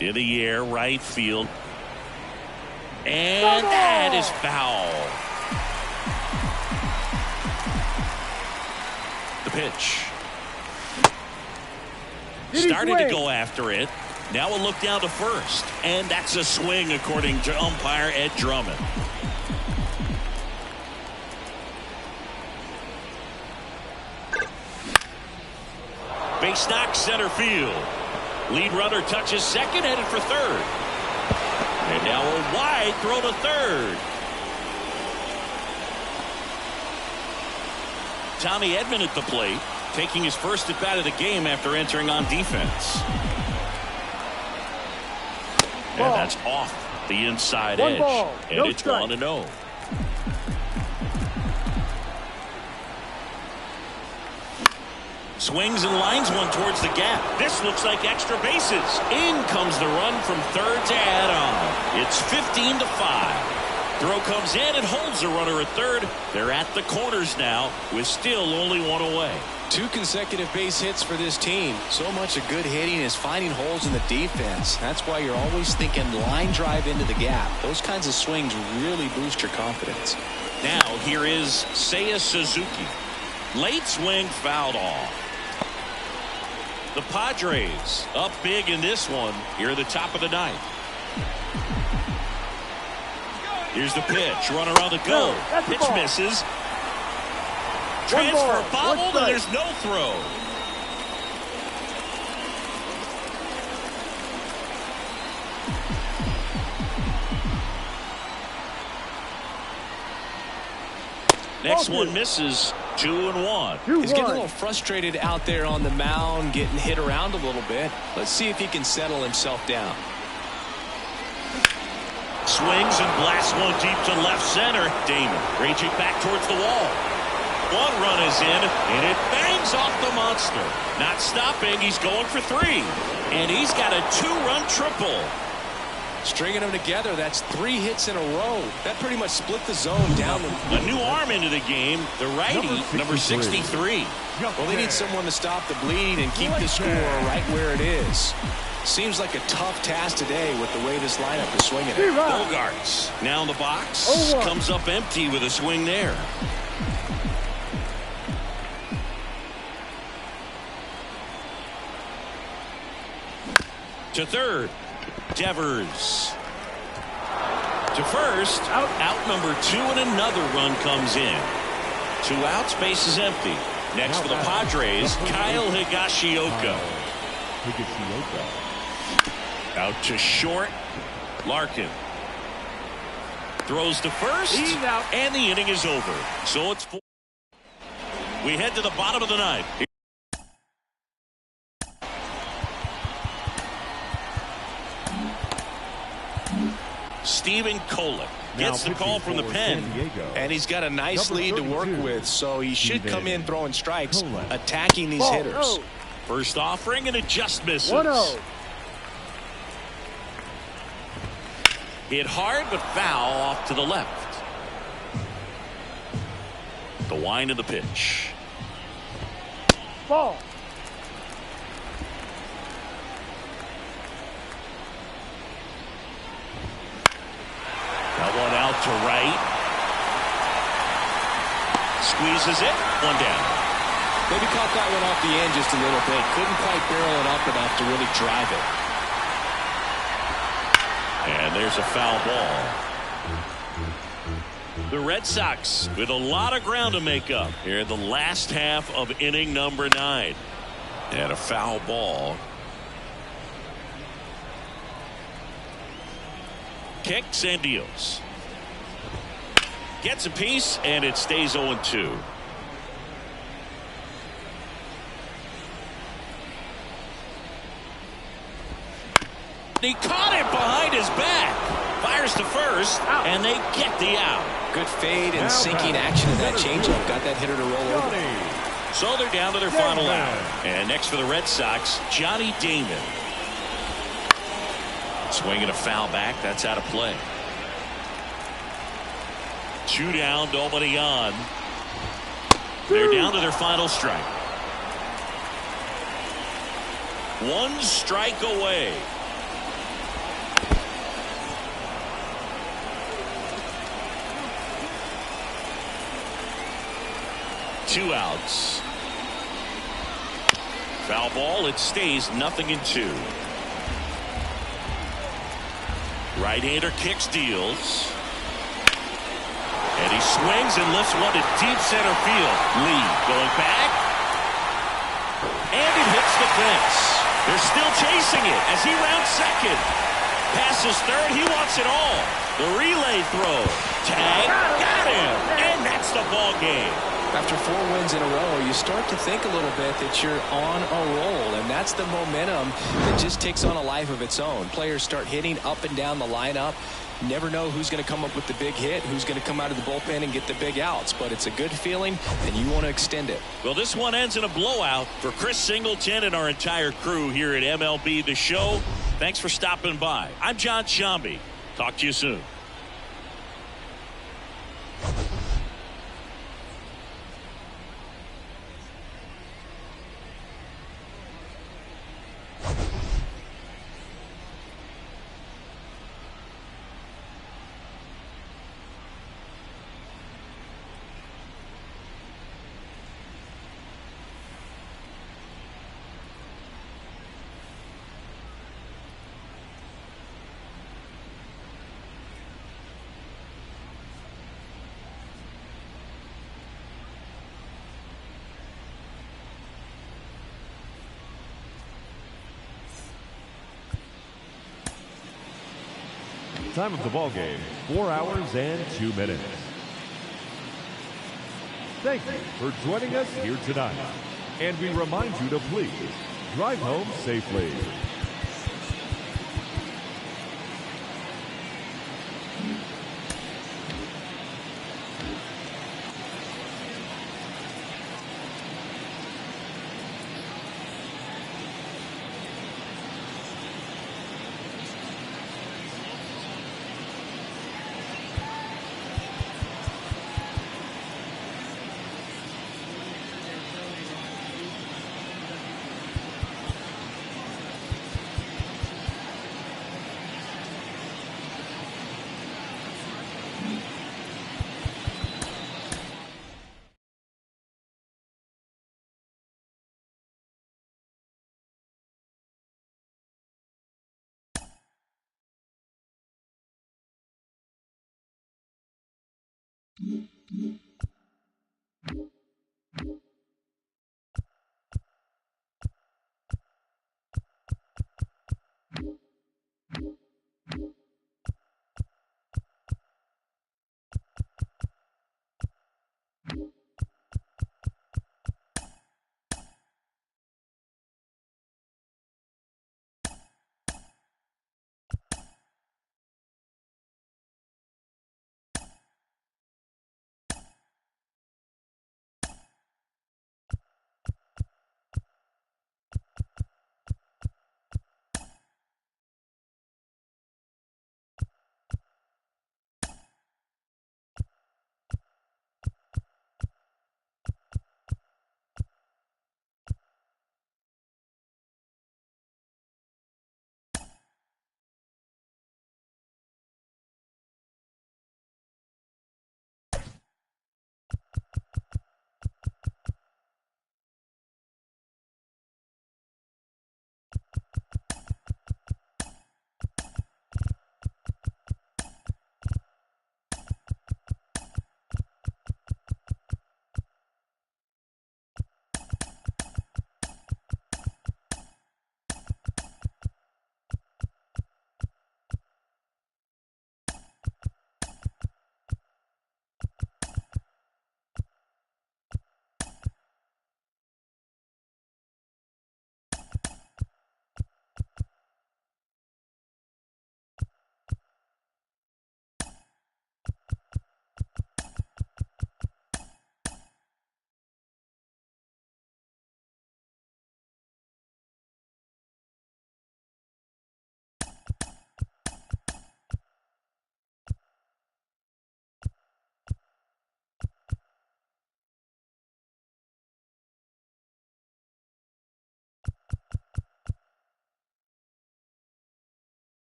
In the air, right field. And that is foul. The pitch. Started to go after it. Now a look down to first. And that's a swing, according to umpire Ed Drummond. Base knock center field. Lead runner touches second, headed for third. And now a wide throw to third. Tommy Edman at the plate, taking his first at bat of the game after entering on defense. And that's off the inside edge. And it's 1-0. Swings and lines one towards the gap. This looks like extra bases. In comes the run from third to add on. It's 15-5. Throw comes in and holds the runner at third. They're at the corners now with still only one away. 2 consecutive base hits for this team. So much of good hitting is finding holes in the defense. That's why you're always thinking line drive into the gap. Those kinds of swings really boost your confidence. Now here is Seiya Suzuki. Late swing fouled off. The Padres up big in this one here at the top of the ninth. Here's the pitch. Runner on the go. Pitch misses. Transfer bobbled, and there's no throw. Next one misses. 2-1. He's getting a little frustrated out there on the mound, getting hit around a little bit. Let's see if he can settle himself down. Swings and blasts one deep to left center. Damon raging back towards the wall. One run is in, and it bangs off the monster. Not stopping, he's going for 3. And he's got a 2-run triple. Stringing them together, that's 3 hits in a row. That pretty much split the zone down. A new arm into the game, the righty, number 63. Well, they need someone to stop the bleed and keep the score right where it is. Seems like a tough task today with the way this lineup is swinging it. Bogarts now in the box. Comes up empty with a swing there. To third. Devers. To first. Out number 2, and another run comes in. 2 outs, base is empty. Next for the Padres, Kyle Higashioka. Out to short. Larkin. Throws to first. And the inning is over. So it's 4. We head to the bottom of the ninth. Steven Kolek gets the call from the pen. And he's got a nice lead to work with, so he should come in throwing strikes, attacking these hitters. First offering, and it just misses. 1-0. Hit hard, but foul off to the left. The wind of the pitch. Ball. That one out to right. Squeezes it. One down. Maybe caught that one off the end just a little bit. Couldn't quite barrel it up enough to really drive it. And there's a foul ball. The Red Sox with a lot of ground to make up here in the last half of inning number 9. And a foul ball. Kicks and deals. Gets a piece, and it stays 0-2. He caught it behind his back. Fires to first, and they get the out. Good fade and sinking action in that changeup. Got that hitter to roll over. So they're down to their final out. And next for the Red Sox, Johnny Damon. Swinging a foul back. That's out of play. 2 down, nobody on. They're down to their final strike. 1 strike away. Two outs. Foul ball. It stays 0-2. Right-hander kicks, deals. And he swings and lifts one to deep center field. Lee going back. And it hits the fence. They're still chasing it as he rounds second. Passes third. He wants it all. The relay throw. Tag. Got him. And that's the ball game. After 4 wins in a row, you start to think a little bit that you're on a roll, and that's the momentum that just takes on a life of its own. Players start hitting up and down the lineup. You never know who's going to come up with the big hit, who's going to come out of the bullpen and get the big outs, but it's a good feeling, and you want to extend it. Well, this one ends in a blowout for Chris Singleton and our entire crew here at MLB The Show. Thanks for stopping by. I'm John Shambi. Talk to you soon. Time of the ball game, 4 hours and 2 minutes. Thank you for joining us here tonight. And we remind you to please drive home safely.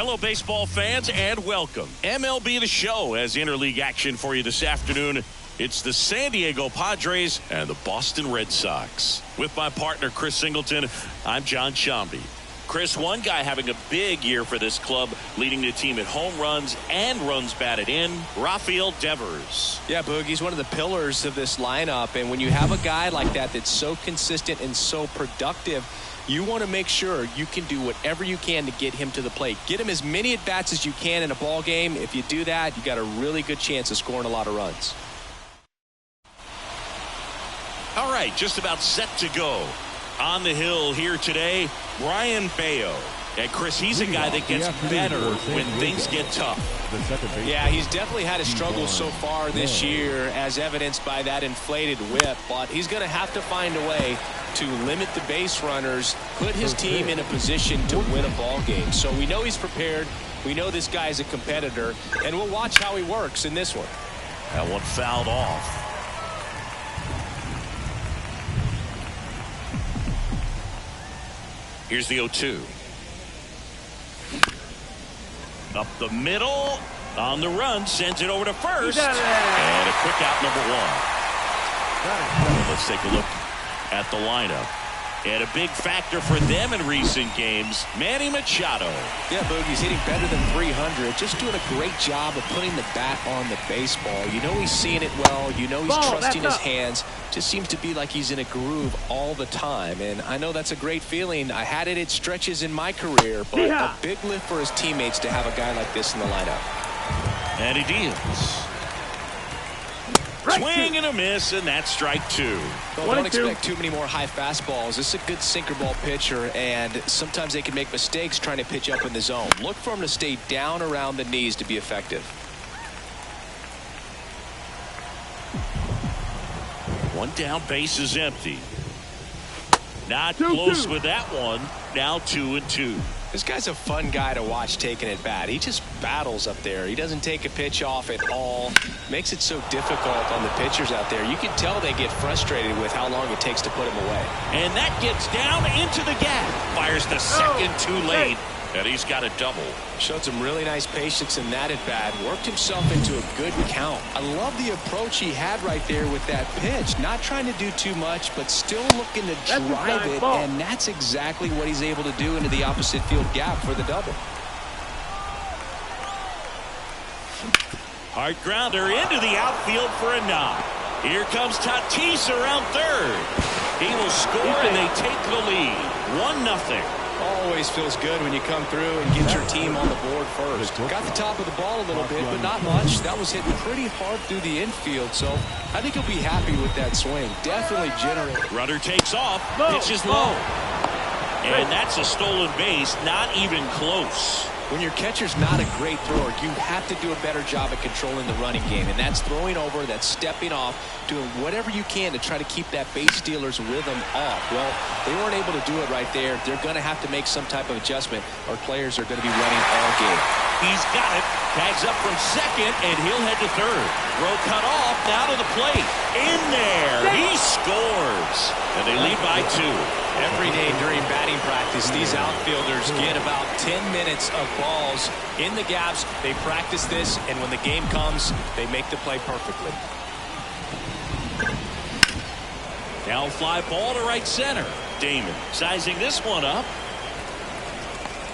Hello, baseball fans, and welcome. MLB The Show has interleague action for you this afternoon. It's the San Diego Padres and the Boston Red Sox. With my partner, Chris Singleton, I'm John Shambi. Chris, one guy having a big year for this club, leading the team in home runs and runs batted in, Rafael Devers. Yeah, Boog, he's one of the pillars of this lineup, and when you have a guy like that that's so consistent and so productive, you want to make sure you can do whatever you can to get him to the plate. Get him as many at-bats as you can in a ball game. If you do that, you got a really good chance of scoring a lot of runs. All right, just about set to go. On the hill here today, Brian Bayo. And Chris, he's a guy that gets better when things get tough. Yeah, he's definitely had a struggle so far this year, as evidenced by that inflated whip. But he's going to have to find a way to limit the base runners, put his team in a position to win a ball game. So we know he's prepared. We know this guy's a competitor, and we'll watch how he works in this one. That one fouled off. Here's the 0-2. Up the middle, on the run, sends it over to first. And a quick out, number one. Let's take a look at the lineup. And a big factor for them in recent games, Manny Machado. Yeah, Boogie's hitting better than 300. Just doing a great job of putting the bat on the baseball. You know he's seeing it well. You know he's trusting his hands. Just seems to be like he's in a groove all the time. And I know that's a great feeling. I had it at stretches in my career. But a big lift for his teammates to have a guy like this in the lineup. And he deals. Swing and a miss, and that's strike two. Well, don't expect too many more high fastballs. This is a good sinker ball pitcher, and sometimes they can make mistakes trying to pitch up in the zone. Look for him to stay down around the knees to be effective. One down, base is empty. Not close with that one. Now 2-2. This guy's a fun guy to watch taking at bat. He just battles up there. He doesn't take a pitch off at all. Makes it so difficult on the pitchers out there. You can tell they get frustrated with how long it takes to put him away. And that gets down into the gap. Fires the second too late. And he's got a double. Showed some really nice patience in that at bat. Worked himself into a good count. I love the approach he had right there with that pitch. Not trying to do too much, but still looking to drive it. And that's exactly what he's able to do into the opposite field gap for the double. Hard grounder into the outfield for a knock. Here comes Tatis around third. He will score, and they take the lead. 1-0. Always feels good when you come through and get your team on the board first. Got the top of the ball a little bit, but not much. That was hitting pretty hard through the infield, so I think he'll be happy with that swing. Definitely generate. Runner takes off, pitches low. And that's a stolen base, not even close. When your catcher's not a great thrower, you have to do a better job at controlling the running game, and that's throwing over, that's stepping off, doing whatever you can to try to keep that base stealer's rhythm off. Well, they weren't able to do it right there. They're going to have to make some type of adjustment, or players are going to be running all game. He's got it. Tags up from second, and he'll head to third. Throw cut off, now to the plate. In there, he scores. And they lead by 2. Every day during batting practice, these outfielders get about 10 minutes of balls in the gaps. They practice this, and when the game comes, they make the play perfectly. Now fly ball to right center. Damon sizing this one up.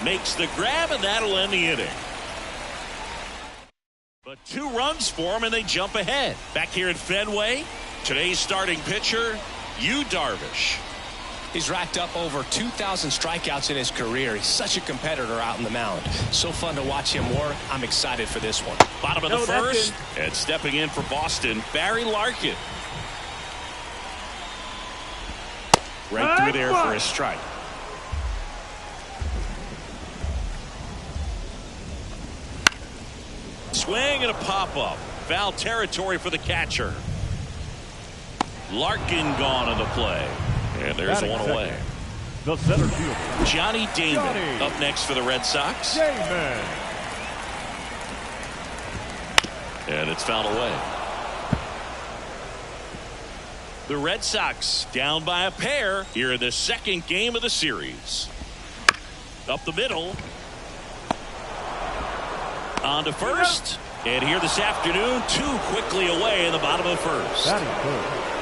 Makes the grab, and that'll end the inning. But 2 runs for him, and they jump ahead. Back here at Fenway, today's starting pitcher, Yu Darvish. He's racked up over 2,000 strikeouts in his career. He's such a competitor out in the mound. So fun to watch him work. I'm excited for this one. Bottom of the first, and stepping in for Boston, Barry Larkin. Right through there for a strike. Swing and a pop-up. Foul territory for the catcher. Larkin gone on the play. And there's one away. The center fielder, Johnny Damon up next for the Red Sox. Damon. And it's fouled away. The Red Sox down by a pair here in the second game of the series. Up the middle. On to first. And here this afternoon, 2 quickly away in the bottom of the first.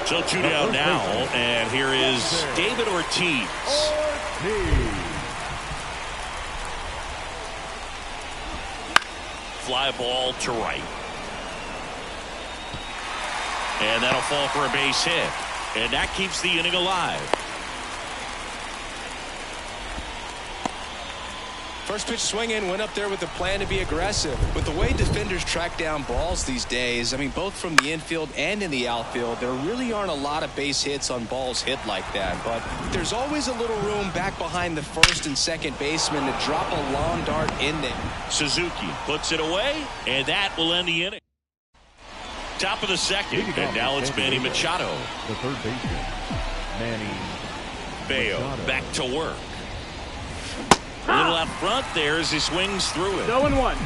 So 2 down now. And here is David Ortiz. Fly ball to right. And that'll fall for a base hit. And that keeps the inning alive. First pitch swinging, went up there with the plan to be aggressive. With the way defenders track down balls these days, I mean, both from the infield and in the outfield, there really aren't a lot of base hits on balls hit like that. But there's always a little room back behind the first and second baseman to drop a long dart in there. Suzuki puts it away, and that will end the inning. Top of the second, and now it's Manny Machado. The third baseman, Manny Bayo back to work. A little out front there as he swings through it. 0-1.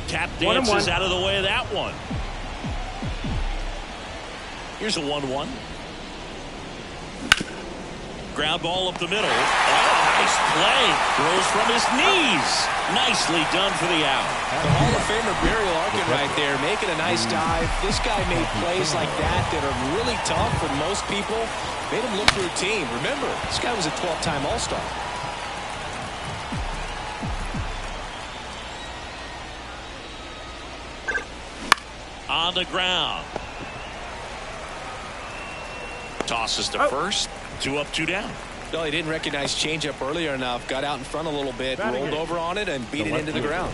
Tap dances out of the way of that one. Here's a 1-1. Ground ball up the middle. Oh, nice play. Throws from his knees. Nicely done for the out. The Hall of Famer Barry Larkin right there making a nice dive. This guy made plays like that are really tough for most people. Made him look routine. Remember, this guy was a 12-time All-Star. On the ground. Tosses to first. 2 up, 2 down. No, he didn't recognize changeup earlier enough. Got out in front a little bit, rolled over on it, and beat it into the ground.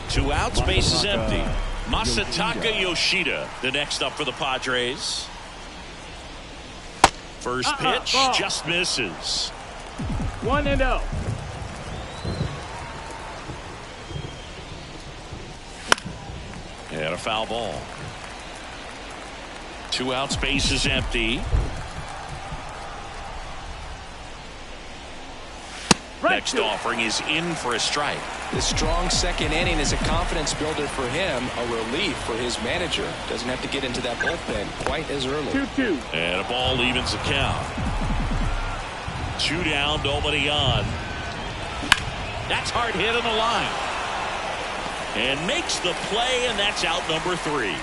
2 outs, base is empty. Masataka Yoshida, the next up for the Padres. First pitch just misses. 1-0. And a foul ball. 2 outs, base is empty. Next offering is in for a strike. The strong second inning is a confidence builder for him, a relief for his manager. Doesn't have to get into that bullpen quite as early. 2-2. And a ball evens the count. 2 down, nobody on. That's hard hit on the line. And makes the play, and that's out number 3.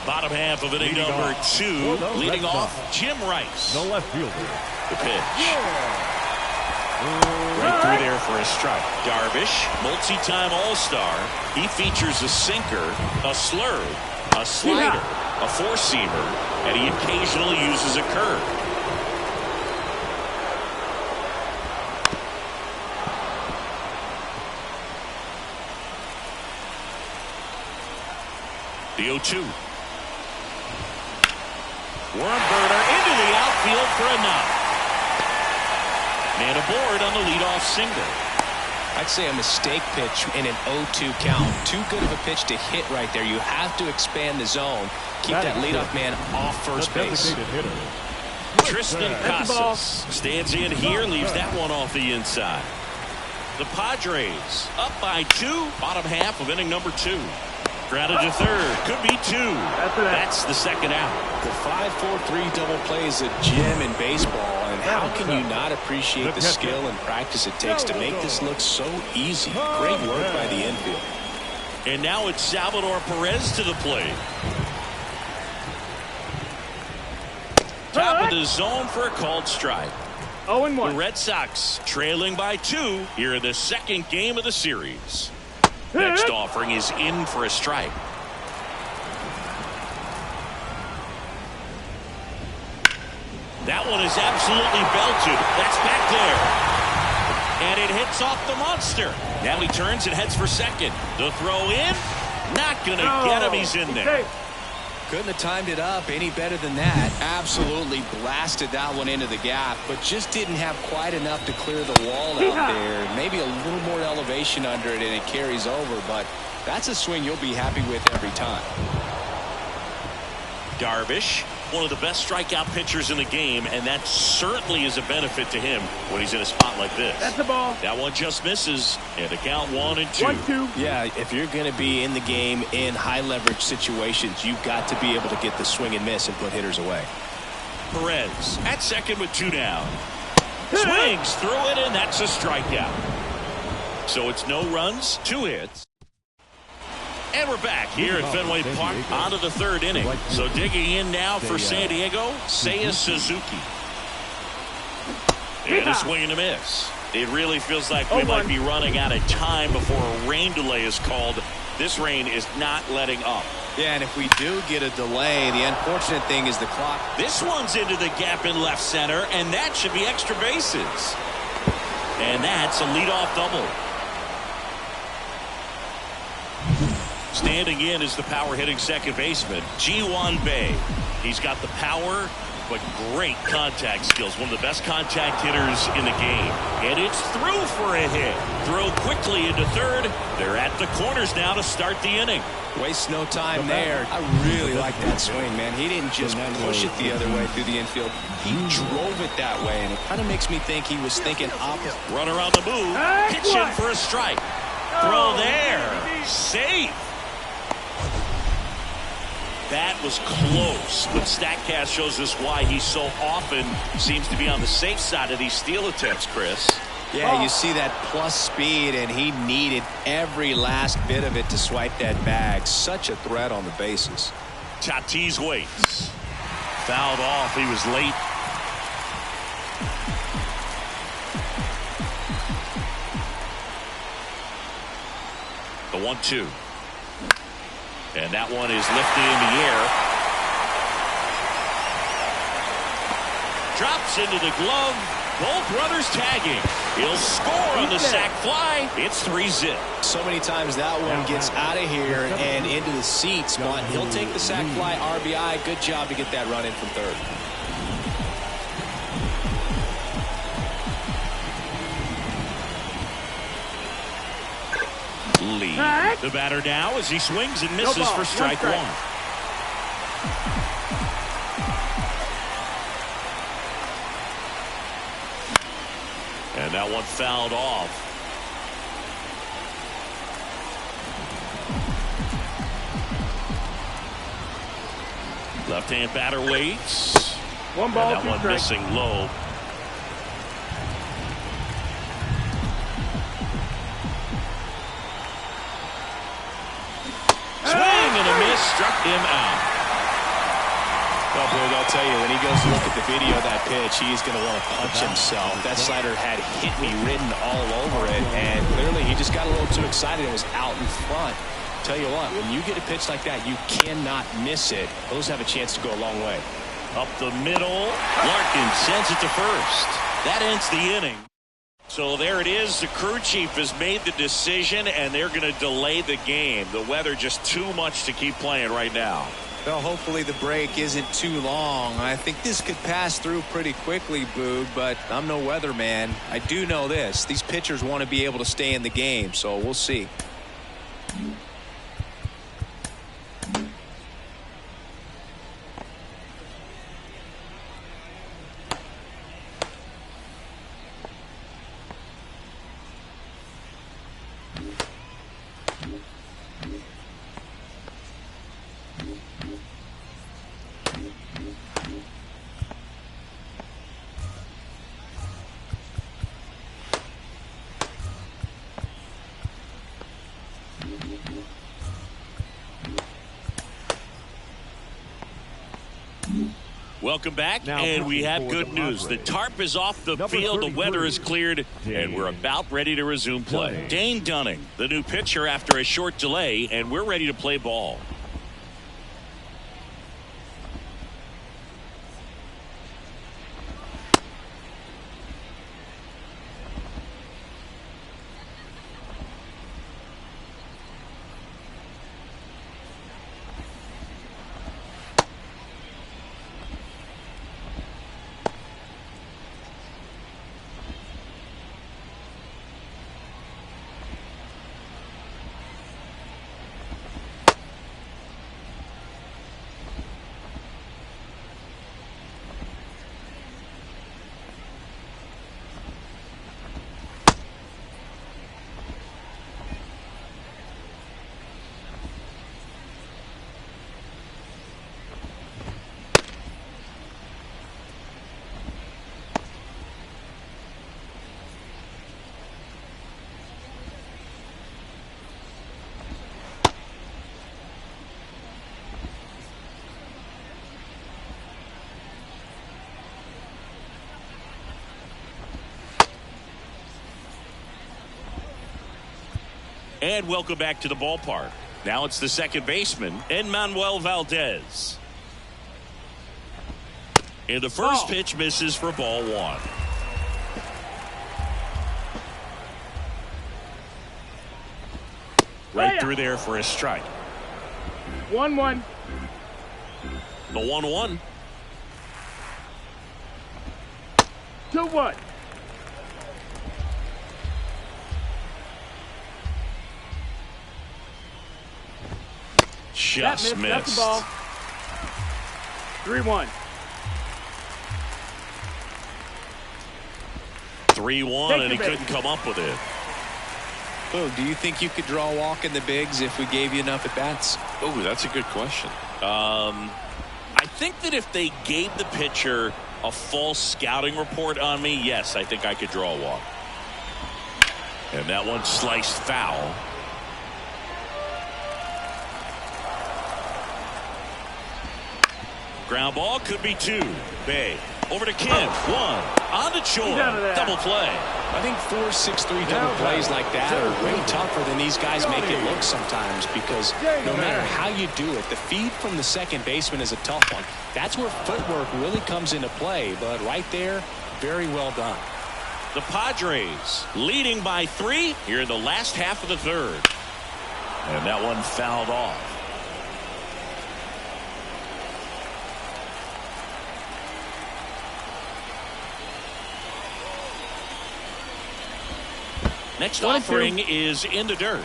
Bottom half of inning number 2. Leading off, Jim Rice. The left fielder. The pitch. Right through there for a strike. Darvish, multi-time All-Star. He features a sinker, a slurve, a slider, a four-seamer, and he occasionally uses a curve. The 0-2. Worm burner into the outfield for a knock. Man aboard on the leadoff single. I'd say a mistake pitch in an 0-2 count. Too good of a pitch to hit right there. You have to expand the zone. Keep that leadoff man off first base. Tristan Casas stands in here, leaves that one off the inside. The Padres up by 2, bottom half of inning number 2. Grounded to third. Could be 2. That's the second out. The 5-4-3 double play is a gem in baseball, and how can you not appreciate the skill and practice it takes to make this look so easy? Great work by the infield. And now it's Salvador Perez to the plate. Top of the zone for a called strike. 0-1. The Red Sox trailing by 2 here in the second game of the series. Next offering is in for a strike. That one is absolutely belted. That's back there. And it hits off the monster. Now he turns and heads for second. The throw in. Not going to get him. He's in there. Couldn't have timed it up any better than that. Absolutely blasted that one into the gap, but just didn't have quite enough to clear the wall out there. Maybe a little more elevation under it and it carries over, but that's a swing you'll be happy with every time. Darvish, one of the best strikeout pitchers in the game, and that certainly is a benefit to him when he's in a spot like this. That's the ball. That one just misses, and the count 1-2. 1-2. Yeah, if you're going to be in the game in high leverage situations, you've got to be able to get the swing and miss and put hitters away. Perez at second with 2 down. Swings through it, and that's a strikeout. So it's no runs, 2 hits. And we're back here at Fenway Park on to the 3rd inning. So digging in now for San Diego, Seiya Suzuki. And a swing and a miss. It really feels like we might be running out of time before a rain delay is called. This rain is not letting up. Yeah, and if we do get a delay, the unfortunate thing is the clock. This one's into the gap in left center, and that should be extra bases. And that's a leadoff double. Standing in is the power-hitting second baseman, Ji-Hwan Bae. He's got the power, but great contact skills. One of the best contact hitters in the game. And it's through for a hit. Throw quickly into 3rd. They're at the corners now to start the inning. Waste no time there. I really like that swing, man. He didn't just push it the other way through the infield. He drove it that way, and it kind of makes me think he was thinking opposite. Runner on the move. Pitch in for a strike. Throw there. Safe. That was close, but StatCast shows us why he so often seems to be on the safe side of these steal attempts, Chris. Yeah, you see that plus speed, and he needed every last bit of it to swipe that bag. Such a threat on the bases. Tatis waits. Fouled off. He was late. The 1-2. And that one is lifted in the air. Drops into the glove. Both brothers tagging. He'll score on the sac fly. It's 3-zip. So many times that one gets out of here and into the seats, but he'll take the sac fly RBI. Good job to get that run in from 3rd. Lead. The batter now as he swings and misses for strike 1. And that one fouled off. Left-hand batter waits. 1 ball, and that one strikes. missing low. Swing and a miss, struck him out. Well, Boog, I'll tell you, when he goes to look at the video of that pitch, he's going to want to punch himself. That slider had hit me written all over it, and clearly he just got a little too excited and was out in front. Tell you what, when you get a pitch like that, you cannot miss it. Those have a chance to go a long way. Up the middle, Larkin sends it to first. That ends the inning. So there it is. The crew chief has made the decision, and they're going to delay the game. The weather just too much to keep playing right now. Well, hopefully the break isn't too long. I think this could pass through pretty quickly, Boog, but I'm no weatherman. I do know this. These pitchers want to be able to stay in the game, so we'll see. Welcome back, and we have good news. The tarp is off the field, the weather is cleared, and we're about ready to resume play. Dane Dunning, the new pitcher after a short delay, and we're ready to play ball. And welcome back to the ballpark. Now it's the second baseman, Enmanuel Valdez. And the first pitch misses for ball one. Right through there for a strike. 1-1. The 1-1. 2-1. Just missed. That's the ball. 3-1. 3-1, and he couldn't come up with it. Oh, do you think you could draw a walk in the bigs if we gave you enough at bats? Oh, that's a good question. I think that if they gave the pitcher a false scouting report on me, yes, I think I could draw a walk. And that one sliced foul. Ground ball could be two. Bay over to Kim. One on to Choi. Double play. I think 4-6-3 double plays like that are way tougher than these guys make it look sometimes, because no matter how you do it, the feed from the second baseman is a tough one. That's where footwork really comes into play. But right there, very well done. The Padres leading by 3 here in the last half of the third. And that one fouled off. Next offering is in the dirt.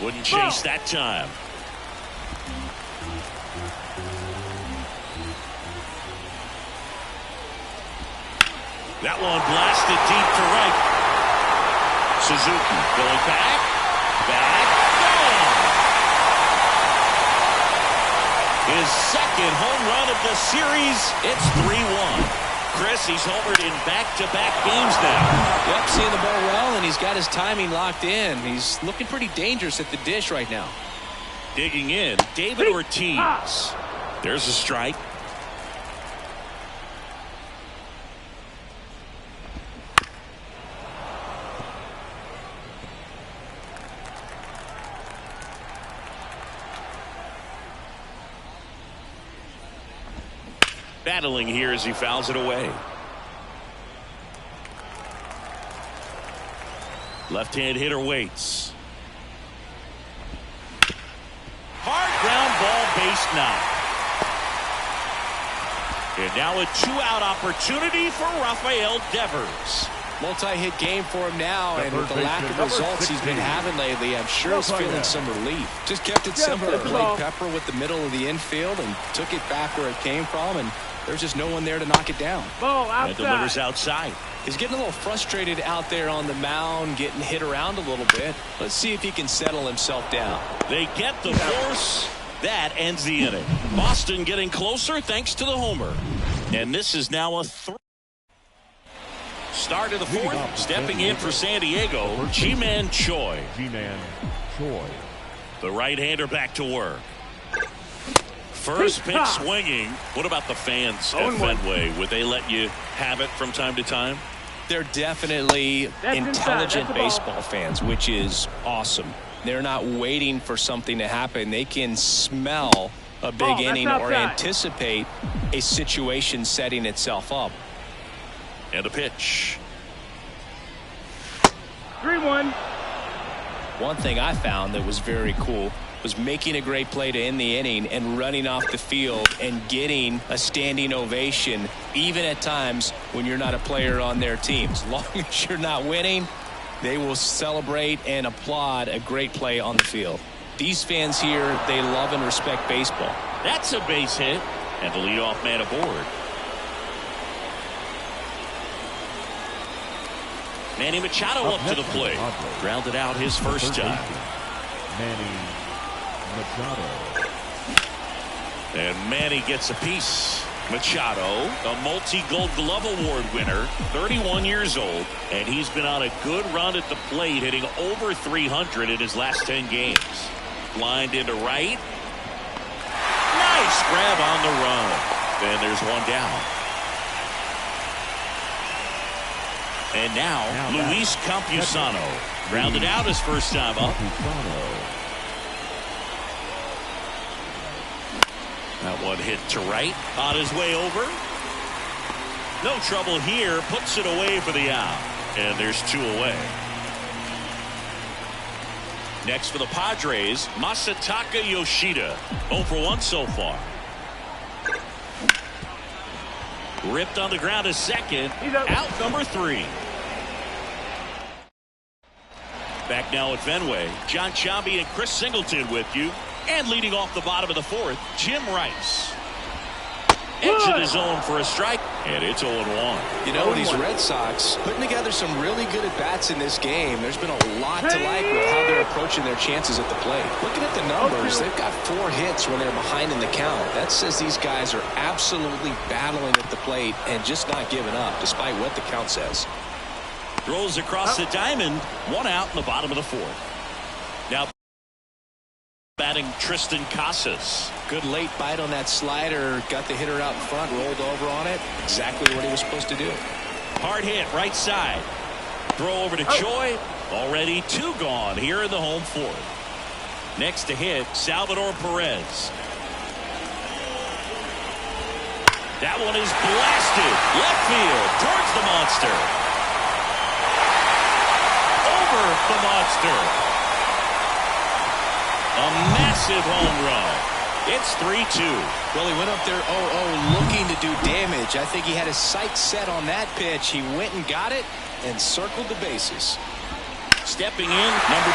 Wouldn't chase that time. That one blasted deep to right. Suzuki going back. Gone. His second home run of the series. It's 3-1. Chris, he's homered in back-to-back games now. Yep, seeing the ball well, and he's got his timing locked in. He's looking pretty dangerous at the dish right now. Digging in, David Ortiz. There's a strike. Battling here as he fouls it away. Left-hand hitter waits. Hard ground ball, base knock. And now a 2-out opportunity for Rafael Devers. Multi-hit game for him now, and with the lack of results he's been having lately, I'm sure he's feeling some relief. Just kept it simple, played pepper with the middle of the infield and took it back where it came from, and there's just no one there to knock it down. Ball outside. And delivers outside. He's getting a little frustrated out there on the mound, getting hit around a little bit. Let's see if he can settle himself down. They get the force. That ends the inning. Boston getting closer thanks to the homer. And this is now a 3. Start of the fourth. Stepping in for San Diego, Ji-Man Choi. Ji-Man Choi. The right-hander back to work. First pitch swinging. What about the fans at Fenway? Would they let you have it from time to time? They're definitely intelligent baseball fans, which is awesome. They're not waiting for something to happen. They can smell a big inning or anticipate a situation setting itself up. And a pitch. 3-1. One thing I found that was very cool was making a great play to end the inning and running off the field and getting a standing ovation, even at times when you're not a player on their team. As long as you're not winning, they will celebrate and applaud a great play on the field. These fans here, they love and respect baseball. That's a base hit, and the leadoff man aboard. Manny Machado up to the plate. Grounded out his first time. Manny Machado. And Manny gets a piece. Machado, a multi-Gold Glove Award winner, 31 years old, and he's been on a good run at the plate, hitting over 300 in his last 10 games. Lined into right. Nice grab on the run. And there's one down. And now Luis Campusano grounded out his first time up. That one hit to right, on his way over. No trouble here, puts it away for the out. And there's 2 away. Next for the Padres, Masataka Yoshida. 0 for 1 so far. Ripped on the ground to second. Out number 3. Back now at Fenway, John Chambi and Chris Singleton with you. And leading off the bottom of the 4th, Jim Rice. Edge of the zone for a strike, and it's 0-1. You know, these Red Sox putting together some really good at-bats in this game. There's been a lot to like with how they're approaching their chances at the plate. Looking at the numbers, they've got 4 hits when they're behind in the count. That says these guys are absolutely battling at the plate and just not giving up, despite what the count says. Throws across the diamond, 1 out in the bottom of the 4th. Now batting Tristan Casas. Good late bite on that slider. Got the hitter out in front, rolled over on it. Exactly what he was supposed to do. Hard hit, right side. Throw over to Choi. Already 2 gone here in the home 4th. Next to hit, Salvador Perez. That one is blasted. Left field towards the monster. Over the monster. A massive home run. It's 3-2. Well, he went up there 0-0 looking to do damage. I think he had his sights set on that pitch. He went and got it and circled the bases. Stepping in, number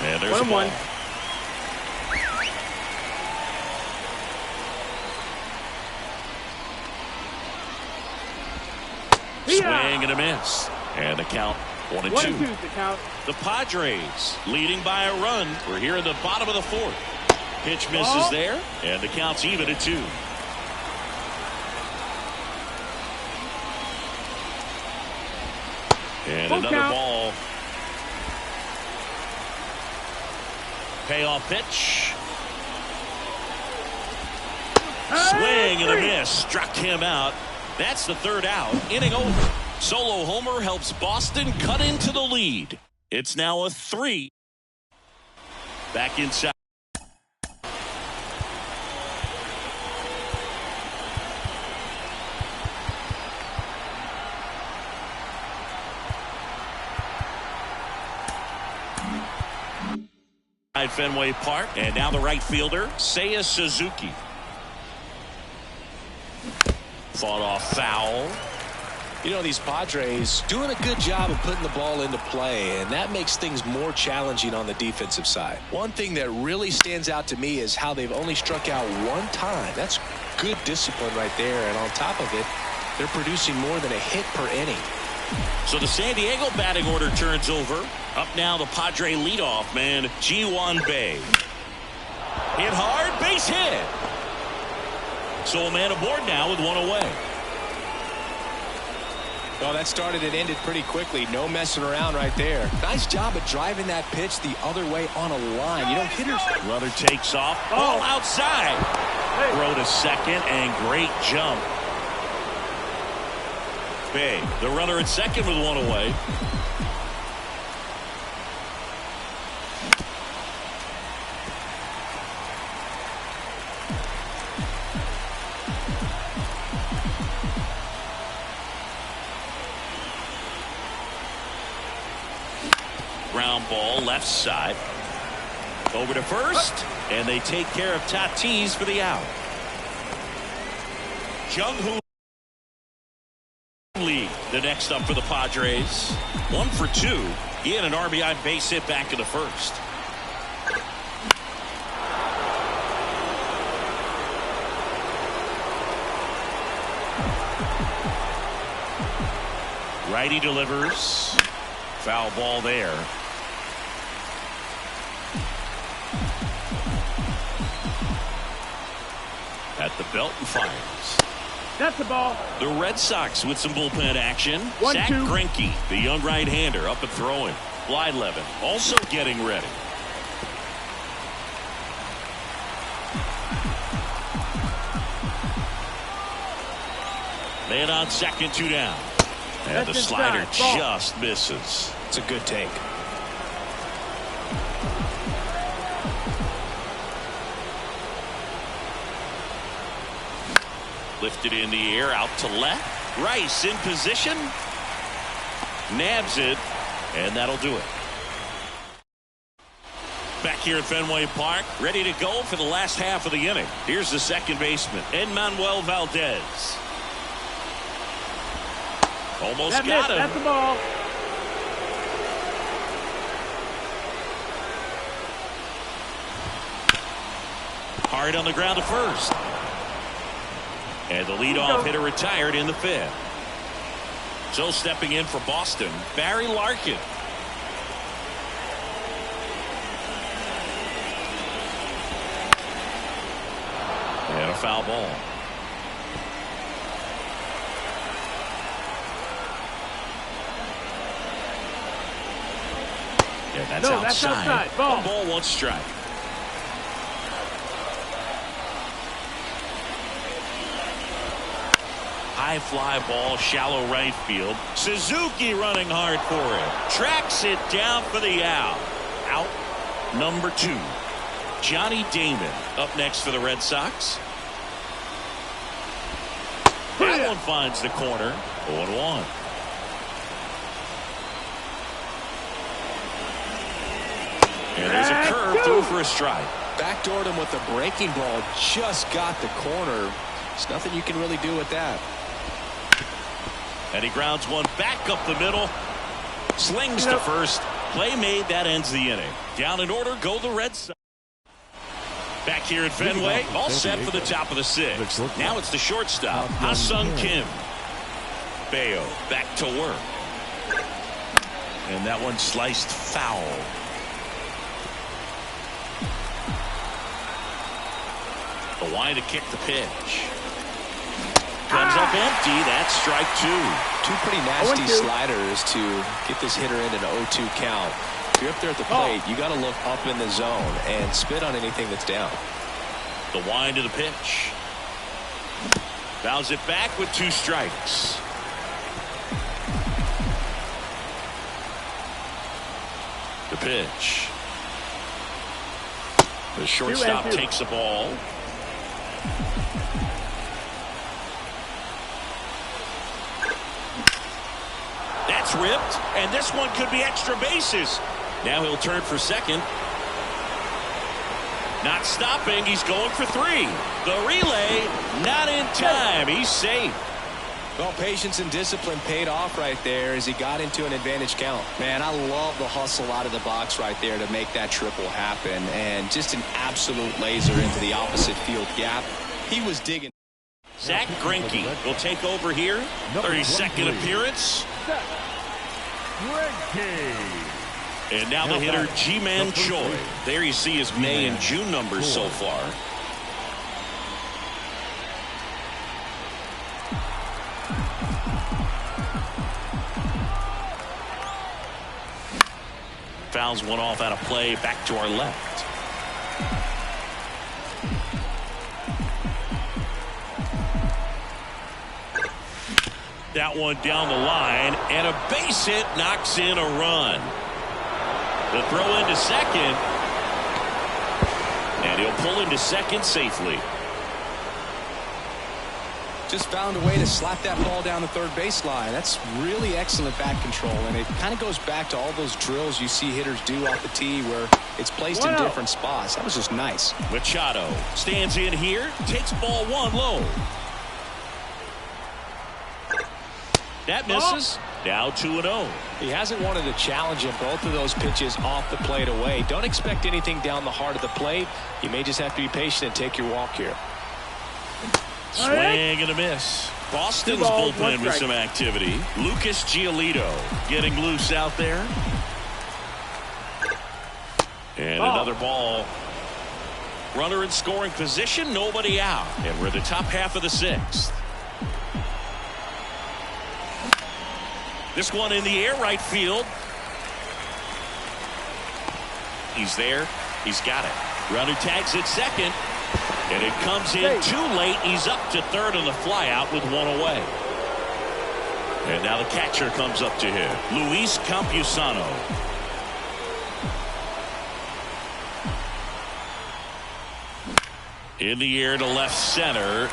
2. And there's 1-1. Swing and a miss. And the count 1-2. 1-2 the count. The Padres leading by a run. We're here in the bottom of the 4th. Pitch misses there. And the count's even at 2. And another ball. Payoff pitch. Swing and a miss. Struck him out. That's the 3rd out. Inning over. Solo homer helps Boston cut into the lead. It's now a 3. Back inside. At Fenway Park. And now the right fielder, Seiya Suzuki. Fought off foul. You know, these Padres doing a good job of putting the ball into play, and that makes things more challenging on the defensive side. One thing that really stands out to me is how they've only struck out 1 time. That's good discipline right there, and on top of it, they're producing more than a hit per inning. So the San Diego batting order turns over. Up now the Padre leadoff man, Ji-Hwan Bae. Hit hard, base hit. So a man aboard now with 1 away. Well, that started and ended pretty quickly. No messing around right there. Nice job of driving that pitch the other way on a line. You know, hitters. Runner takes off. Ball outside. Throw to second and great jump. Bae, the runner at second with 1 away. Ground ball left side. Over to first. And they take care of Tatis for the out. Jung-Hoo Lee, the next up for the Padres. 1 for 2. He had an RBI base hit back in the 1st. Righty delivers. Foul ball there. At the belt and fires. That's the ball. The Red Sox with some bullpen action. 1-2. Zach Greinke, the young right-hander, up and throwing. Blyleven also getting ready. Man on second, 2 down. And the slider just misses. It's a good take. Lifted in the air, out to left. Rice in position. Nabs it, and that'll do it. Back here at Fenway Park, ready to go for the last half of the inning. Here's the second baseman, Enmanuel Valdez. Almost got him. That's the ball. Hard on the ground to first. And the leadoff hitter retired in the 5th. So stepping in for Boston, Barry Larkin. And a foul ball. And that's outside. That's outside. Ball. 1 ball, 1 strike. High fly ball, shallow right field. Suzuki running hard for it. Tracks it down for the out. Out number 2. Johnny Damon up next for the Red Sox. That one finds the corner. 0-1. And there's a curve through for a strike. Backdoored him with the breaking ball. Just got the corner. There's nothing you can really do with that. And he grounds one back up the middle. Slings to first. Play made. That ends the inning. Down in order go the Red Sox. Back here at Fenway, all set for the top of the 6th. Now it's the shortstop, Ha-Sung Kim. Bayo back to work. And that one sliced foul. The line to kick the pitch. Comes up empty. That's strike 2. 2 pretty nasty sliders to get this hitter in an 0-2 count. If you're up there at the plate, you got to look up in the zone and spit on anything that's down. The wind to the pitch. Fouls it back with 2 strikes. The pitch. The shortstop takes the ball. That's ripped, and this one could be extra bases. Now he'll turn for second. Not stopping. He's going for 3. The relay not in time. He's safe. Well, patience and discipline paid off right there as he got into an advantage count. Man, I love the hustle out of the box right there to make that triple happen. And just an absolute laser into the opposite field gap. He was digging. Zach Greinke will take over here. 32nd appearance. And now the hitter, Ji-Man Choi. There you see his May and June numbers so far. Fouls one off out of play, back to our left. That one down the line, and a base hit knocks in a run. The throw into second, and he'll pull into second safely. Just found a way to slap that ball down the third baseline. That's really excellent bat control, and it kind of goes back to all those drills you see hitters do off the tee where it's placed in different spots. That was just nice. Machado stands in here, takes ball 1 low. That misses. Now 2-0. He hasn't wanted to challenge him. Both of those pitches off the plate away. Don't expect anything down the heart of the plate. You may just have to be patient and take your walk here. Swing and a miss. Boston's bullpen with some activity. Lucas Giolito getting loose out there. And another ball. Runner in scoring position, nobody out. And we're at the top half of the 6th. This one in the air, right field. He's there. He's got it. Runner tags at second. And it comes in too late. He's up to third on the fly out with 1 away. And now the catcher comes up to him, Luis Campusano. In the air to left center.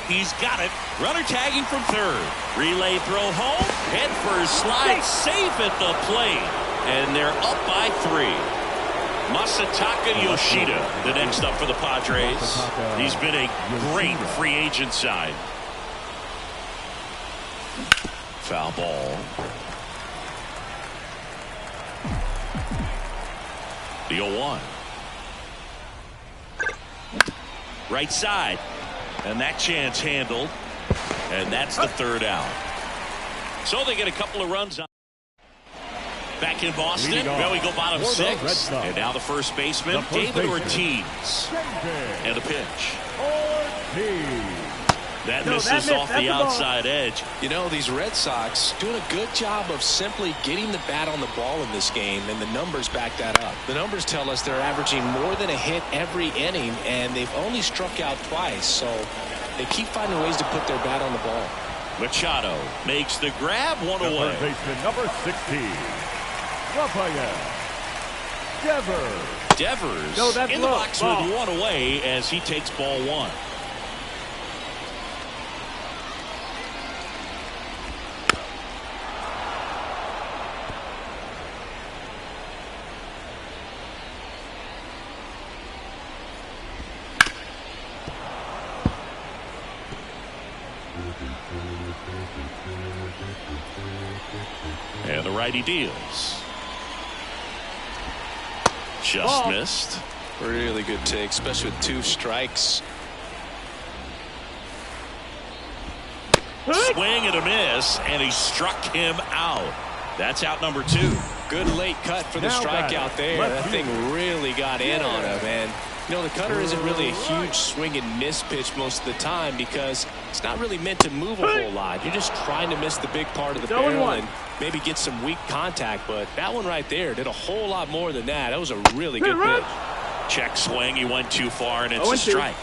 He's got it. Runner tagging from third. Relay throw home. Head first slide. Safe at the plate. And they're up by 3. Masataka Yoshida, the next up for the Padres. He's been a great free agent sign. Foul ball. The 0-1. Right side. And that chance handled. And that's the third out. So they get a couple of runs on. Back in Boston, well, we go bottom 6. And now the first baseman, David Ortiz. And the pitch. That misses off the outside edge. You know, these Red Sox doing a good job of simply getting the bat on the ball in this game, and the numbers back that up. The numbers tell us they're averaging more than a hit every inning, and they've only struck out twice, so they keep finding ways to put their bat on the ball. Machado makes the grab, one away. Third baseman number 16. Devers in the box with one away as he takes ball 1. And the righty deals. Just missed. Really good take, especially with 2 strikes. Swing and a miss, and he struck him out. That's out number 2. Good late cut for the strikeout there. That thing really got in on him. And, you know, the cutter isn't really a huge swing and miss pitch most of the time because it's not really meant to move a whole lot. You're just trying to miss the big part of the barrel and maybe get some weak contact. But that one right there did a whole lot more than that. That was a really good pitch. Check swing. He went too far, and it's a strike.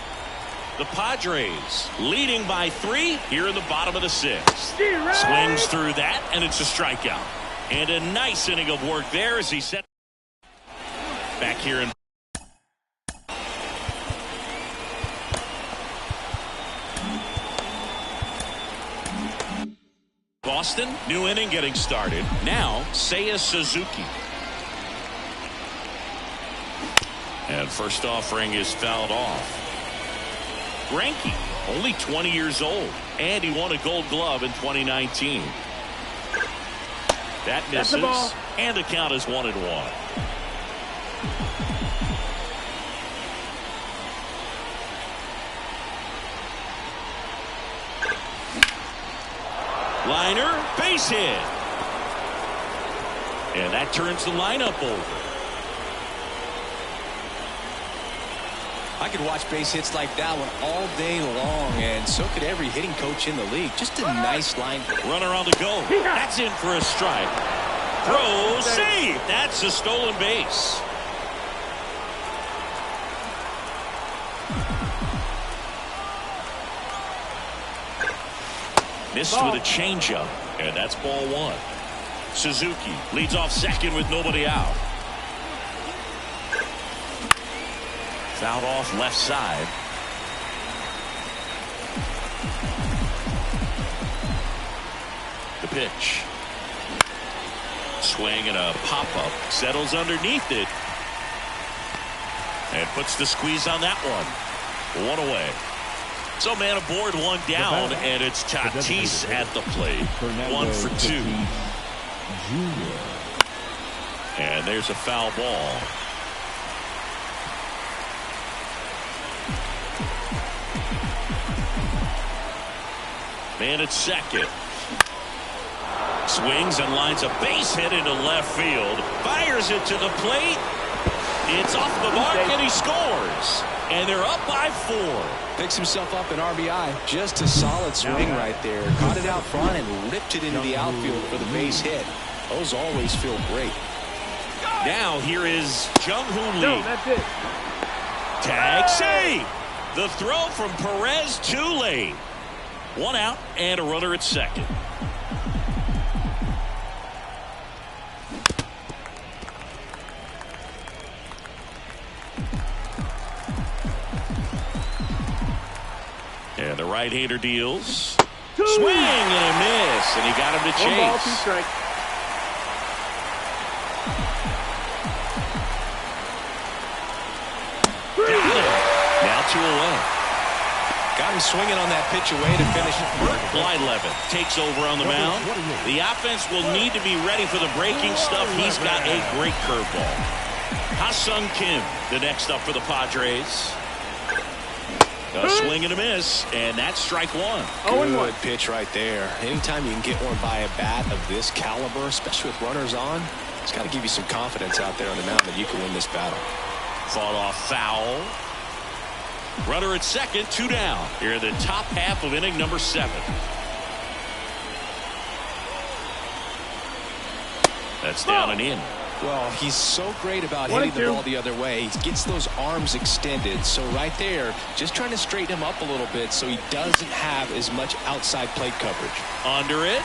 The Padres leading by 3 here in the bottom of the 6th. Swings through that, and it's a strikeout. And a nice inning of work there as he set back here in Boston. New inning getting started. Now, Seiya Suzuki. And first offering is fouled off. Greinke, only 20 years old, and he won a Gold Glove in 2019. That misses, and the count is 1-1. Liner, base hit. And that turns the lineup over. I could watch base hits like that one all day long, and so could every hitting coach in the league. Just a nice line. Runner on the go. That's in for a strike. Throw, save. That's a stolen base. Missed with a changeup, and that's ball 1. Suzuki leads off second with nobody out. Fouled off left side. The pitch. Swing and a pop-up. Settles underneath it. And puts the squeeze on that one. 1 away. So man aboard, 1 down, and it's Tatis at the plate. 1 for 2. And there's a foul ball. Man at second. Swings and lines a base hit into left field. Fires it to the plate. It's off the mark, and he scores. And they're up by 4. Picks himself up an RBI. Just a solid swing right there. Caught it out front and ripped it into the outfield for the base hit. Those always feel great. Now here is Jung-Hoo Lee. That's it. Tag save. The throw from Perez too late. One out and a runner at second. And the right-hander deals. Swing and a miss, and he got him to chase. 1 ball, 2 strikes. Now 2 away. Got him swinging on that pitch away to finish it. Blyleven takes over on the mound. The offense will need to be ready for the breaking stuff. He's got a great curveball. Ha-Sung Kim, the next up for the Padres. A swing and a miss, and that's strike 1. Good pitch right there. Anytime you can get one by a bat of this caliber, especially with runners on, it's got to give you some confidence out there on the mound that you can win this battle. Fought off foul. Runner at second, 2 down. Here in the top half of inning number 7. That's down and in. Well, he's so great about hitting the ball the other way. He gets those arms extended. So right there, just trying to straighten him up a little bit so he doesn't have as much outside plate coverage. Under it.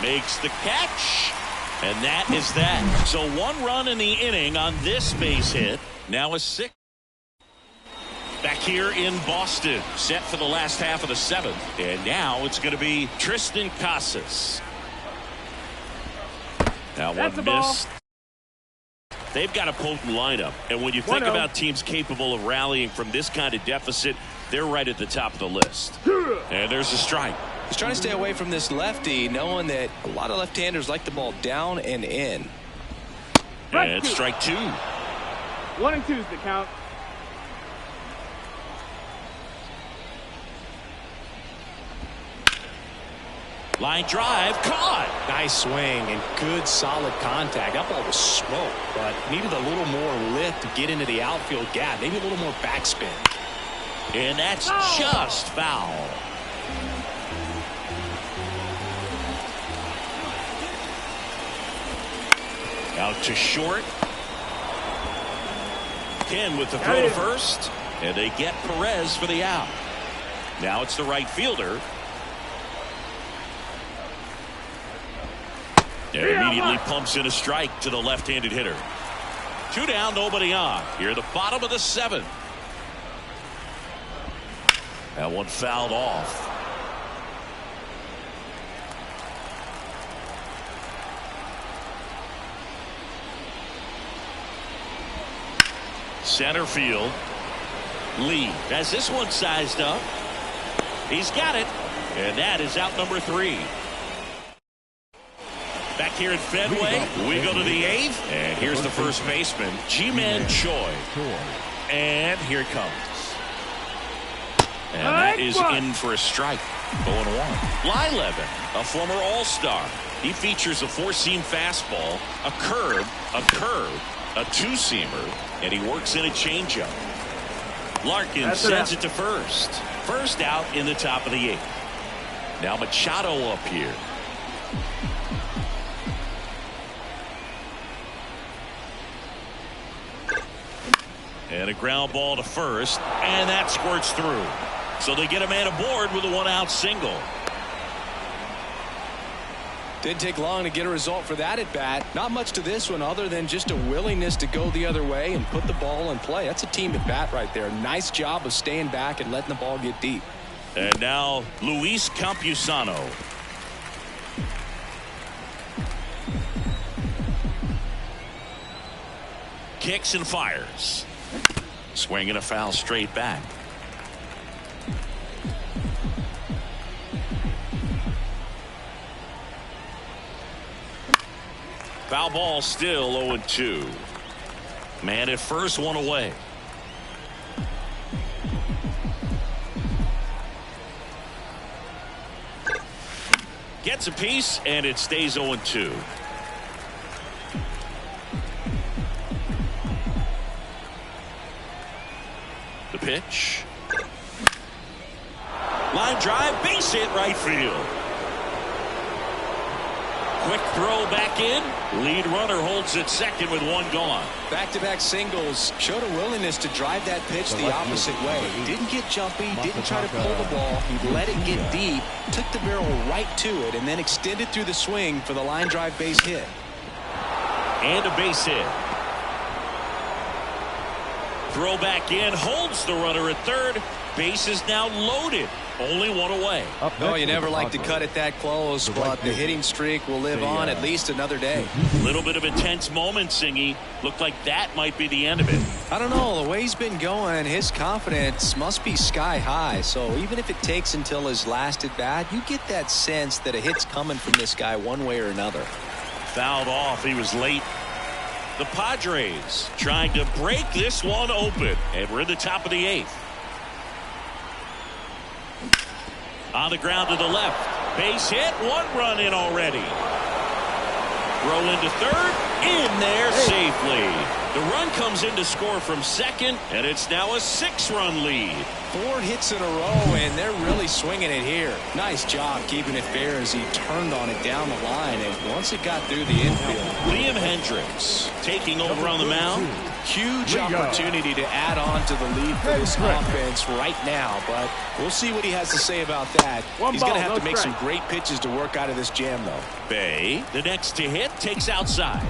Makes the catch. And that is that. So 1 run in the inning on this base hit. Now a 6. Back here in Boston, set for the last half of the 7th. And now it's going to be Tristan Casas. Now one missed. They've got a potent lineup. And when you think about teams capable of rallying from this kind of deficit, they're right at the top of the list. And there's a strike. He's trying to stay away from this lefty, knowing that a lot of left-handers like the ball down and in. And it's strike 2. 1 and 2 is the count. Line drive, caught. Nice swing and good solid contact. That ball was smoked, but needed a little more lift to get into the outfield gap. Maybe a little more backspin. And that's just foul. Out to short. Ken with the throw to first. And they get Perez for the out. Now it's the right fielder. And immediately pumps in a strike to the left-handed hitter. 2 down, nobody on. Here at the bottom of the 7th. That one fouled off. Center field. Lee has this one sized up. He's got it. And that is out number 3. Back here at Fenway, we go to the 8th, and here's the first baseman, Ji-Man Choi. And here it comes. And that is in for a strike. 0-1. Blyleven, a former All-Star. He features a 4-seam fastball, a curve, a 2-seamer, and he works in a changeup. Larkin sends it to first. First out in the top of the 8th. Now Machado up here. And a ground ball to first, and that squirts through. So they get a man aboard with a 1-out single. Didn't take long to get a result for that at bat. Not much to this one other than just a willingness to go the other way and put the ball in play. That's a team at bat right there. Nice job of staying back and letting the ball get deep. And now Luis Campusano. Kicks and fires. Swing and a foul straight back. Foul ball still 0-2. Man at first, 1 away. Gets a piece and it stays 0-2. The pitch. Line drive, base hit right field. Quick throw back in. Lead runner holds at second with one gone. Back-to-back singles. Showed a willingness to drive that pitch the opposite way. Didn't get jumpy, didn't try to pull the ball. He let it get deep, took the barrel right to it, and then extended through the swing for the line drive base hit. And a base hit. Throw back in, holds the runner at third. Base is now loaded. Only one away. No, you never like to cut it that close, but the hitting streak will live on at least another day. Little bit of a tense moment, Singy. Looked like that might be the end of it. I don't know. The way he's been going, his confidence must be sky high. So even if it takes until his last at bat, you get that sense that a hit's coming from this guy one way or another. Fouled off. He was late. The Padres trying to break this one open. And we're in the top of the eighth. On the ground to the left. Base hit. One run in already. Throw into third. In there safely. The run comes in to score from second, and it's now a 6-run lead. 4 hits in a row, and they're really swinging it here. Nice job keeping it fair as he turned on it down the line, and once it got through the infield. Liam Hendricks taking over on the mound. Huge opportunity to add on to the lead for this offense right now, but we'll see what he has to say about that. He's going to have to make some great pitches to work out of this jam, though. Bay, the next to hit, takes outside.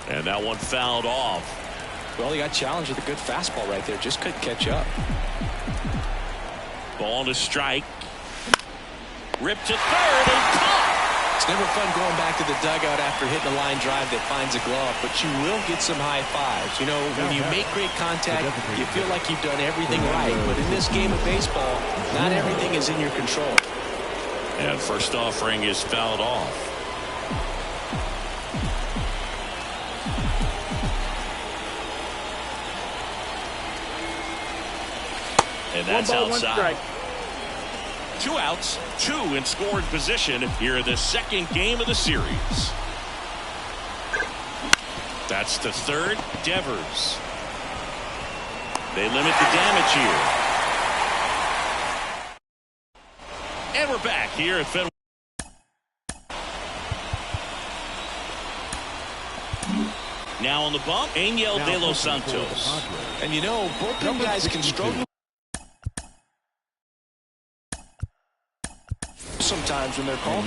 And that one fouled off. Well, he got challenged with a good fastball right there. Just couldn't catch up. Ball to strike. Ripped to third and caught. It's never fun going back to the dugout after hitting a line drive that finds a glove, but you will get some high fives. You know, when you make great contact, you feel like you've done everything right. But in this game of baseball, not everything is in your control. And first offering is fouled off. And that's outside. 2 outs, 2 in scoring position here in the second game of the series. That's the third. Devers. They limit the damage here. And we're back here at Fenway. Now on the bump, Angel De Los Santos. And you know, bullpen guys can struggle sometimes when they're called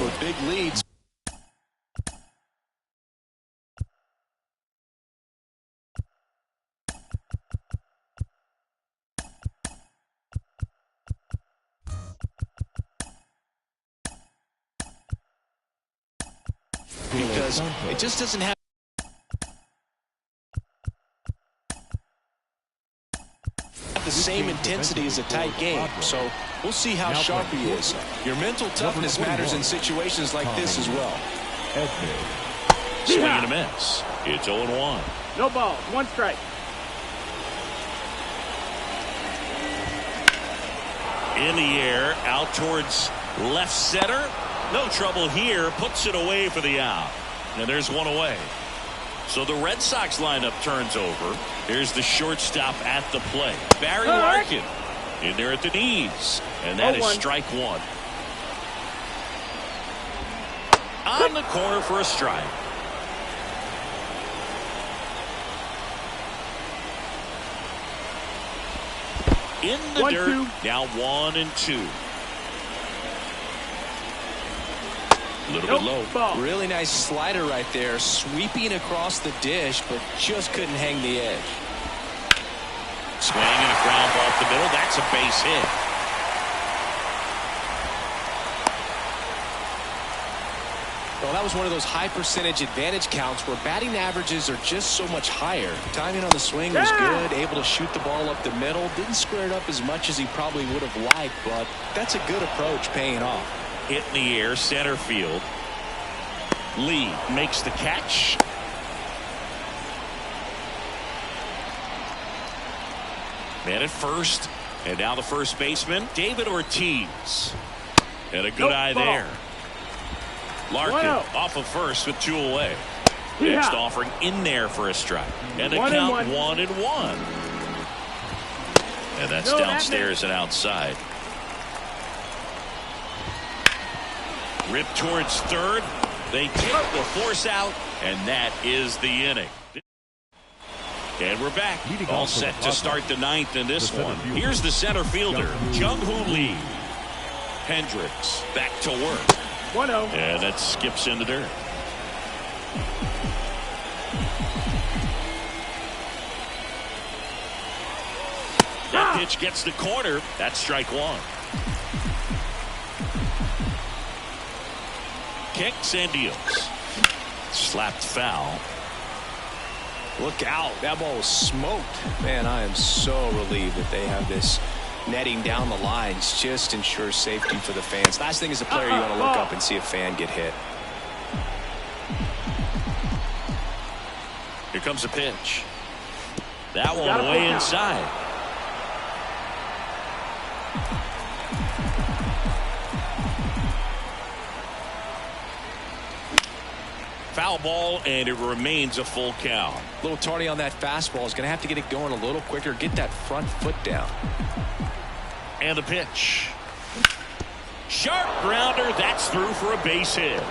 with big leads. Because it just doesn't have the same intensity as a tight game, so we'll see how sharp he is. Your mental toughness matters in situations like this as well. Swing and a miss. It's 0-1. No balls, 1 strike. In the air, out towards left center. No trouble here. Puts it away for the out. And there's one away. So the Red Sox lineup turns over. Here's the shortstop at the plate. Barry Larkin in there at the knees. And that is strike 1. On the corner for a strike. In the dirt. Now 1-2. A little bit low. Really nice slider right there, sweeping across the dish, but just couldn't hang the edge. Swing and a ground ball up the middle. That's a base hit. Well, that was one of those high percentage advantage counts where batting averages are just so much higher. Timing on the swing was good, able to shoot the ball up the middle. Didn't square it up as much as he probably would have liked, but that's a good approach paying off. Hit in the air, center field. Lee makes the catch. Man at first, and now the first baseman, David Ortiz. And a good eye there. Larkin off of first with 2 away. Next offering in there for a strike. And the count 1-1. And that's downstairs and outside. Rip towards third. They take the force out, and that is the inning. And we're back. All set to start the ninth in this one. Here's the center fielder, Jung-Hoo Lee. Hendricks back to work. 1-0. And that skips in the dirt. That pitch gets the corner. That's strike one. Kicks and deals. Slapped foul. Look out. That ball was smoked. Man, I am so relieved that they have this netting down the lines. Just ensures safety for the fans. Last thing as a player, you want to look up and see a fan get hit. Here comes a pitch. That one way inside. Foul ball, and it remains a full count. A little tardy on that fastball. Is going to have to get it going a little quicker. Get that front foot down. And the pitch. Sharp grounder. That's through for a base hit.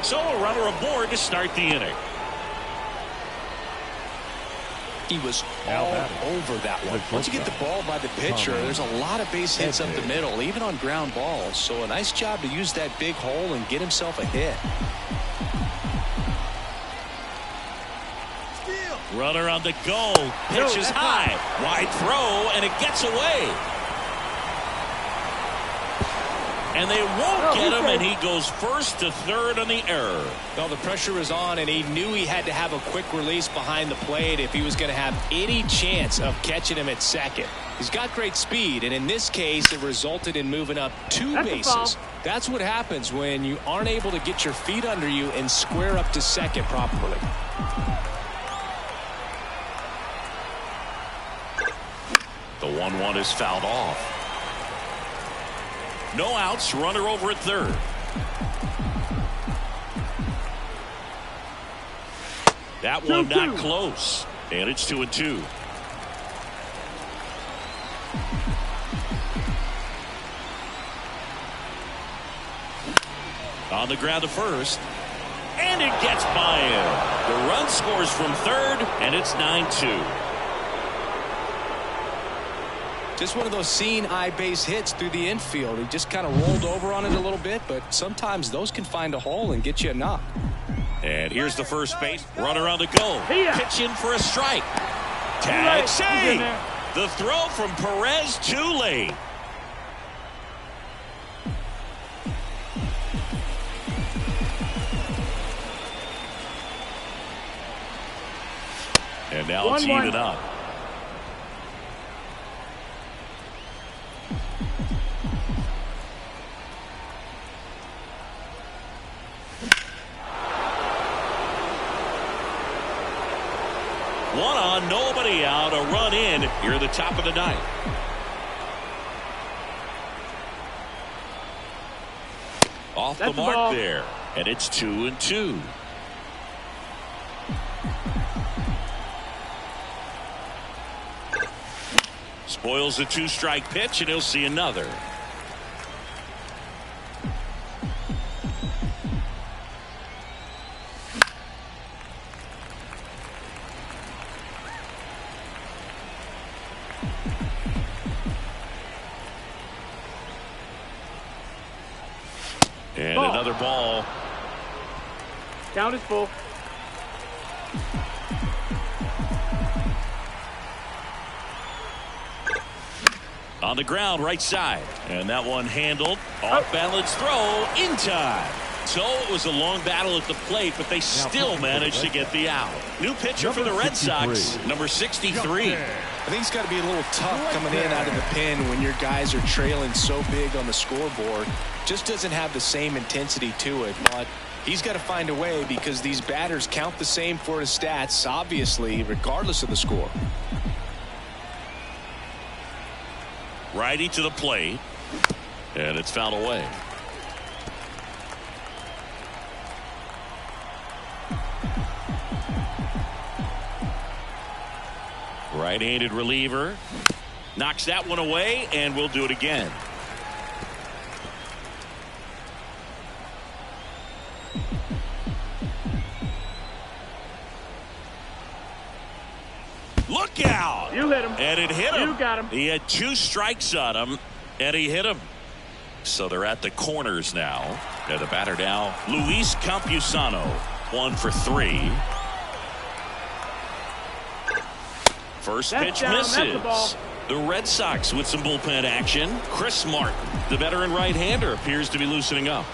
So a runner aboard to start the inning. He was all over that one. Once you get the ball by the pitcher, there's a lot of base hits up the middle, even on ground balls. So a nice job to use that big hole and get himself a hit. Runner on the go. Pitch is high. Wide throw, and it gets away. And they won't get him, and he goes first to third on the error. Well, the pressure was on, and he knew he had to have a quick release behind the plate if he was going to have any chance of catching him at second. He's got great speed, and in this case, it resulted in moving up two bases. That's what happens when you aren't able to get your feet under you and square up to second properly. The 1-1 is fouled off. No outs, runner over at third. That one not close, and it's 2-2. On the ground to first, and it gets by him. The run scores from third, and it's 9-2. Just one of those seeing eye base hits through the infield. He just kind of rolled over on it a little bit, but sometimes those can find a hole and get you a knock. And here's the first base. Runner on the go. Pitch in for a strike. Tag save. The throw from Perez too late. And now it's even up. One on, nobody out, a run in here at the top of the ninth. Off the mark there, and it's 2-2. Spoils the two-strike pitch, and he'll see another. And another ball. Count is full. On the ground, right side. And that one handled. Off balance throw in time. So it was a long battle at the plate, but they still managed to get the out. New pitcher for the Red Sox, number 63. I think it's got to be a little tough coming in out of the pen when your guys are trailing so big on the scoreboard. Just doesn't have the same intensity to it, but he's got to find a way because these batters count the same for his stats, obviously, regardless of the score. Righty to the plate, and it's fouled away. Right-handed reliever. Knocks that one away, and we'll do it again. Look out! You hit him. And it hit him. You got him. He had 2 strikes on him, and he hit him. So they're at the corners now. They're the batter now, Luis Campusano, 1 for 3. First pitch misses. The Red Sox with some bullpen action. Chris Martin, the veteran right-hander, appears to be loosening up.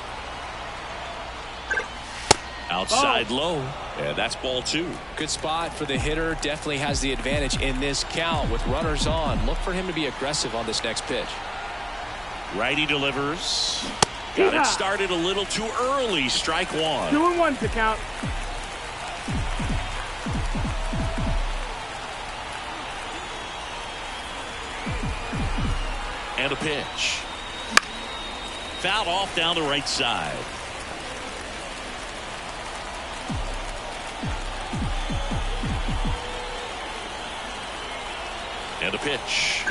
Outside low. Yeah, that's ball 2. Good spot for the hitter. Definitely has the advantage in this count with runners on. Look for him to be aggressive on this next pitch. Righty delivers. Got it started a little too early. Strike 1. 2-1 to count. And a pitch. Fouled off down the right side. And a pitch.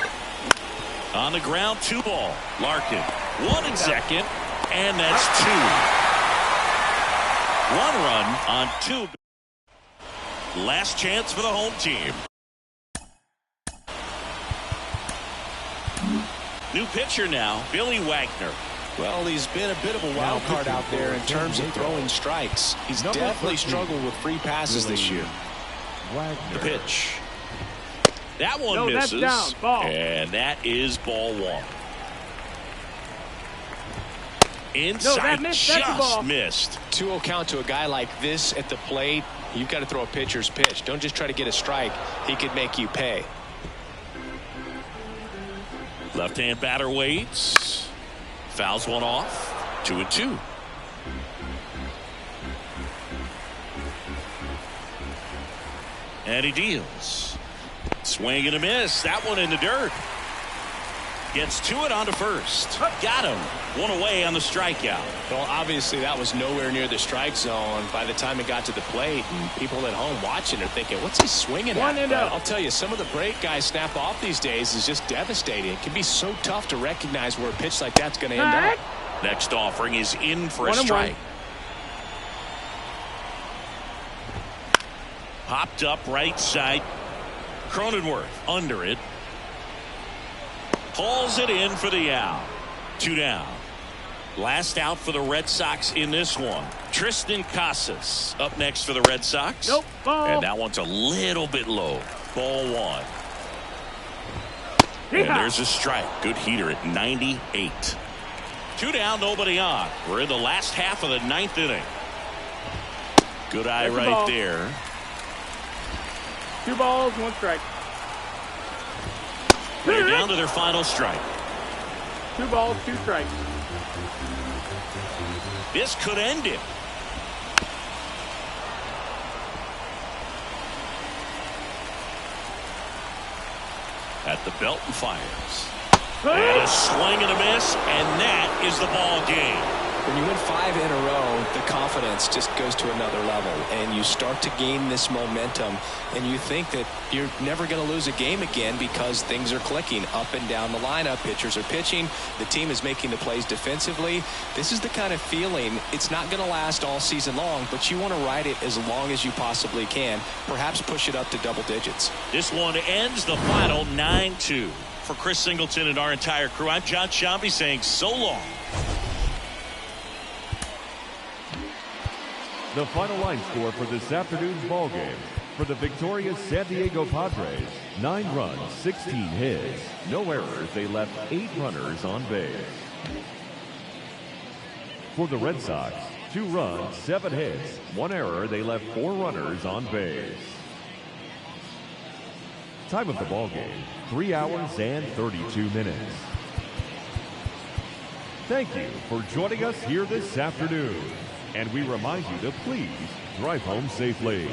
On the ground, 2 ball. Larkin, 1 and 2nd, and that's 2. 1 run on 2. Last chance for the home team. New pitcher now, Billy Wagner. Well, he's been a bit of a wild card out there in terms of throwing strikes. He's definitely struggled with free passes this year. The pitch. That one misses. That's down. Ball. And that is ball 1. Inside, just missed. 2-0 count to a guy like this at the plate. You've got to throw a pitcher's pitch. Don't just try to get a strike. He could make you pay. Left-hand batter waits. Fouls one off. 2-2. And he deals. Swing and a miss. That one in the dirt. Gets to it onto first. Got him. 1 away on the strikeout. Well, obviously that was nowhere near the strike zone by the time it got to the plate, and people at home watching are thinking, what's he swinging at? I'll tell you, some of the break guys snap off these days is just devastating. It can be so tough to recognize where a pitch like that's going to end up. Next offering is in for a strike. Popped up right side. Cronenworth under it. Pulls it in for the out. 2 down. Last out for the Red Sox in this one. Tristan Casas up next for the Red Sox. Nope. Ball. And that one's a little bit low. Ball 1. And there's a strike. Good heater at 98. 2 down, nobody on. We're in the last half of the 9th inning. Good eye right there. 2 balls, 1 strike. They're down to their final strike. 2 balls, 2 strikes. This could end it. At the belt and fires. And a swing and a miss, and that is the ball game. When you win 5 in a row, the confidence just goes to another level, and you start to gain this momentum, and you think that you're never going to lose a game again because things are clicking up and down the lineup. Pitchers are pitching. The team is making the plays defensively. This is the kind of feeling, it's not going to last all season long, but you want to ride it as long as you possibly can. Perhaps push it up to double digits. This one ends the final 9-2. For Chris Singleton and our entire crew, I'm John Shambi saying so long. The final line score for this afternoon's ball game. For the victorious San Diego Padres, 9 runs, 16 hits. No errors, they left 8 runners on base. For the Red Sox, 2 runs, 7 hits. 1 error, they left 4 runners on base. Time of the ball game, 3 hours and 32 minutes. Thank you for joining us here this afternoon. And we remind you to please drive home safely.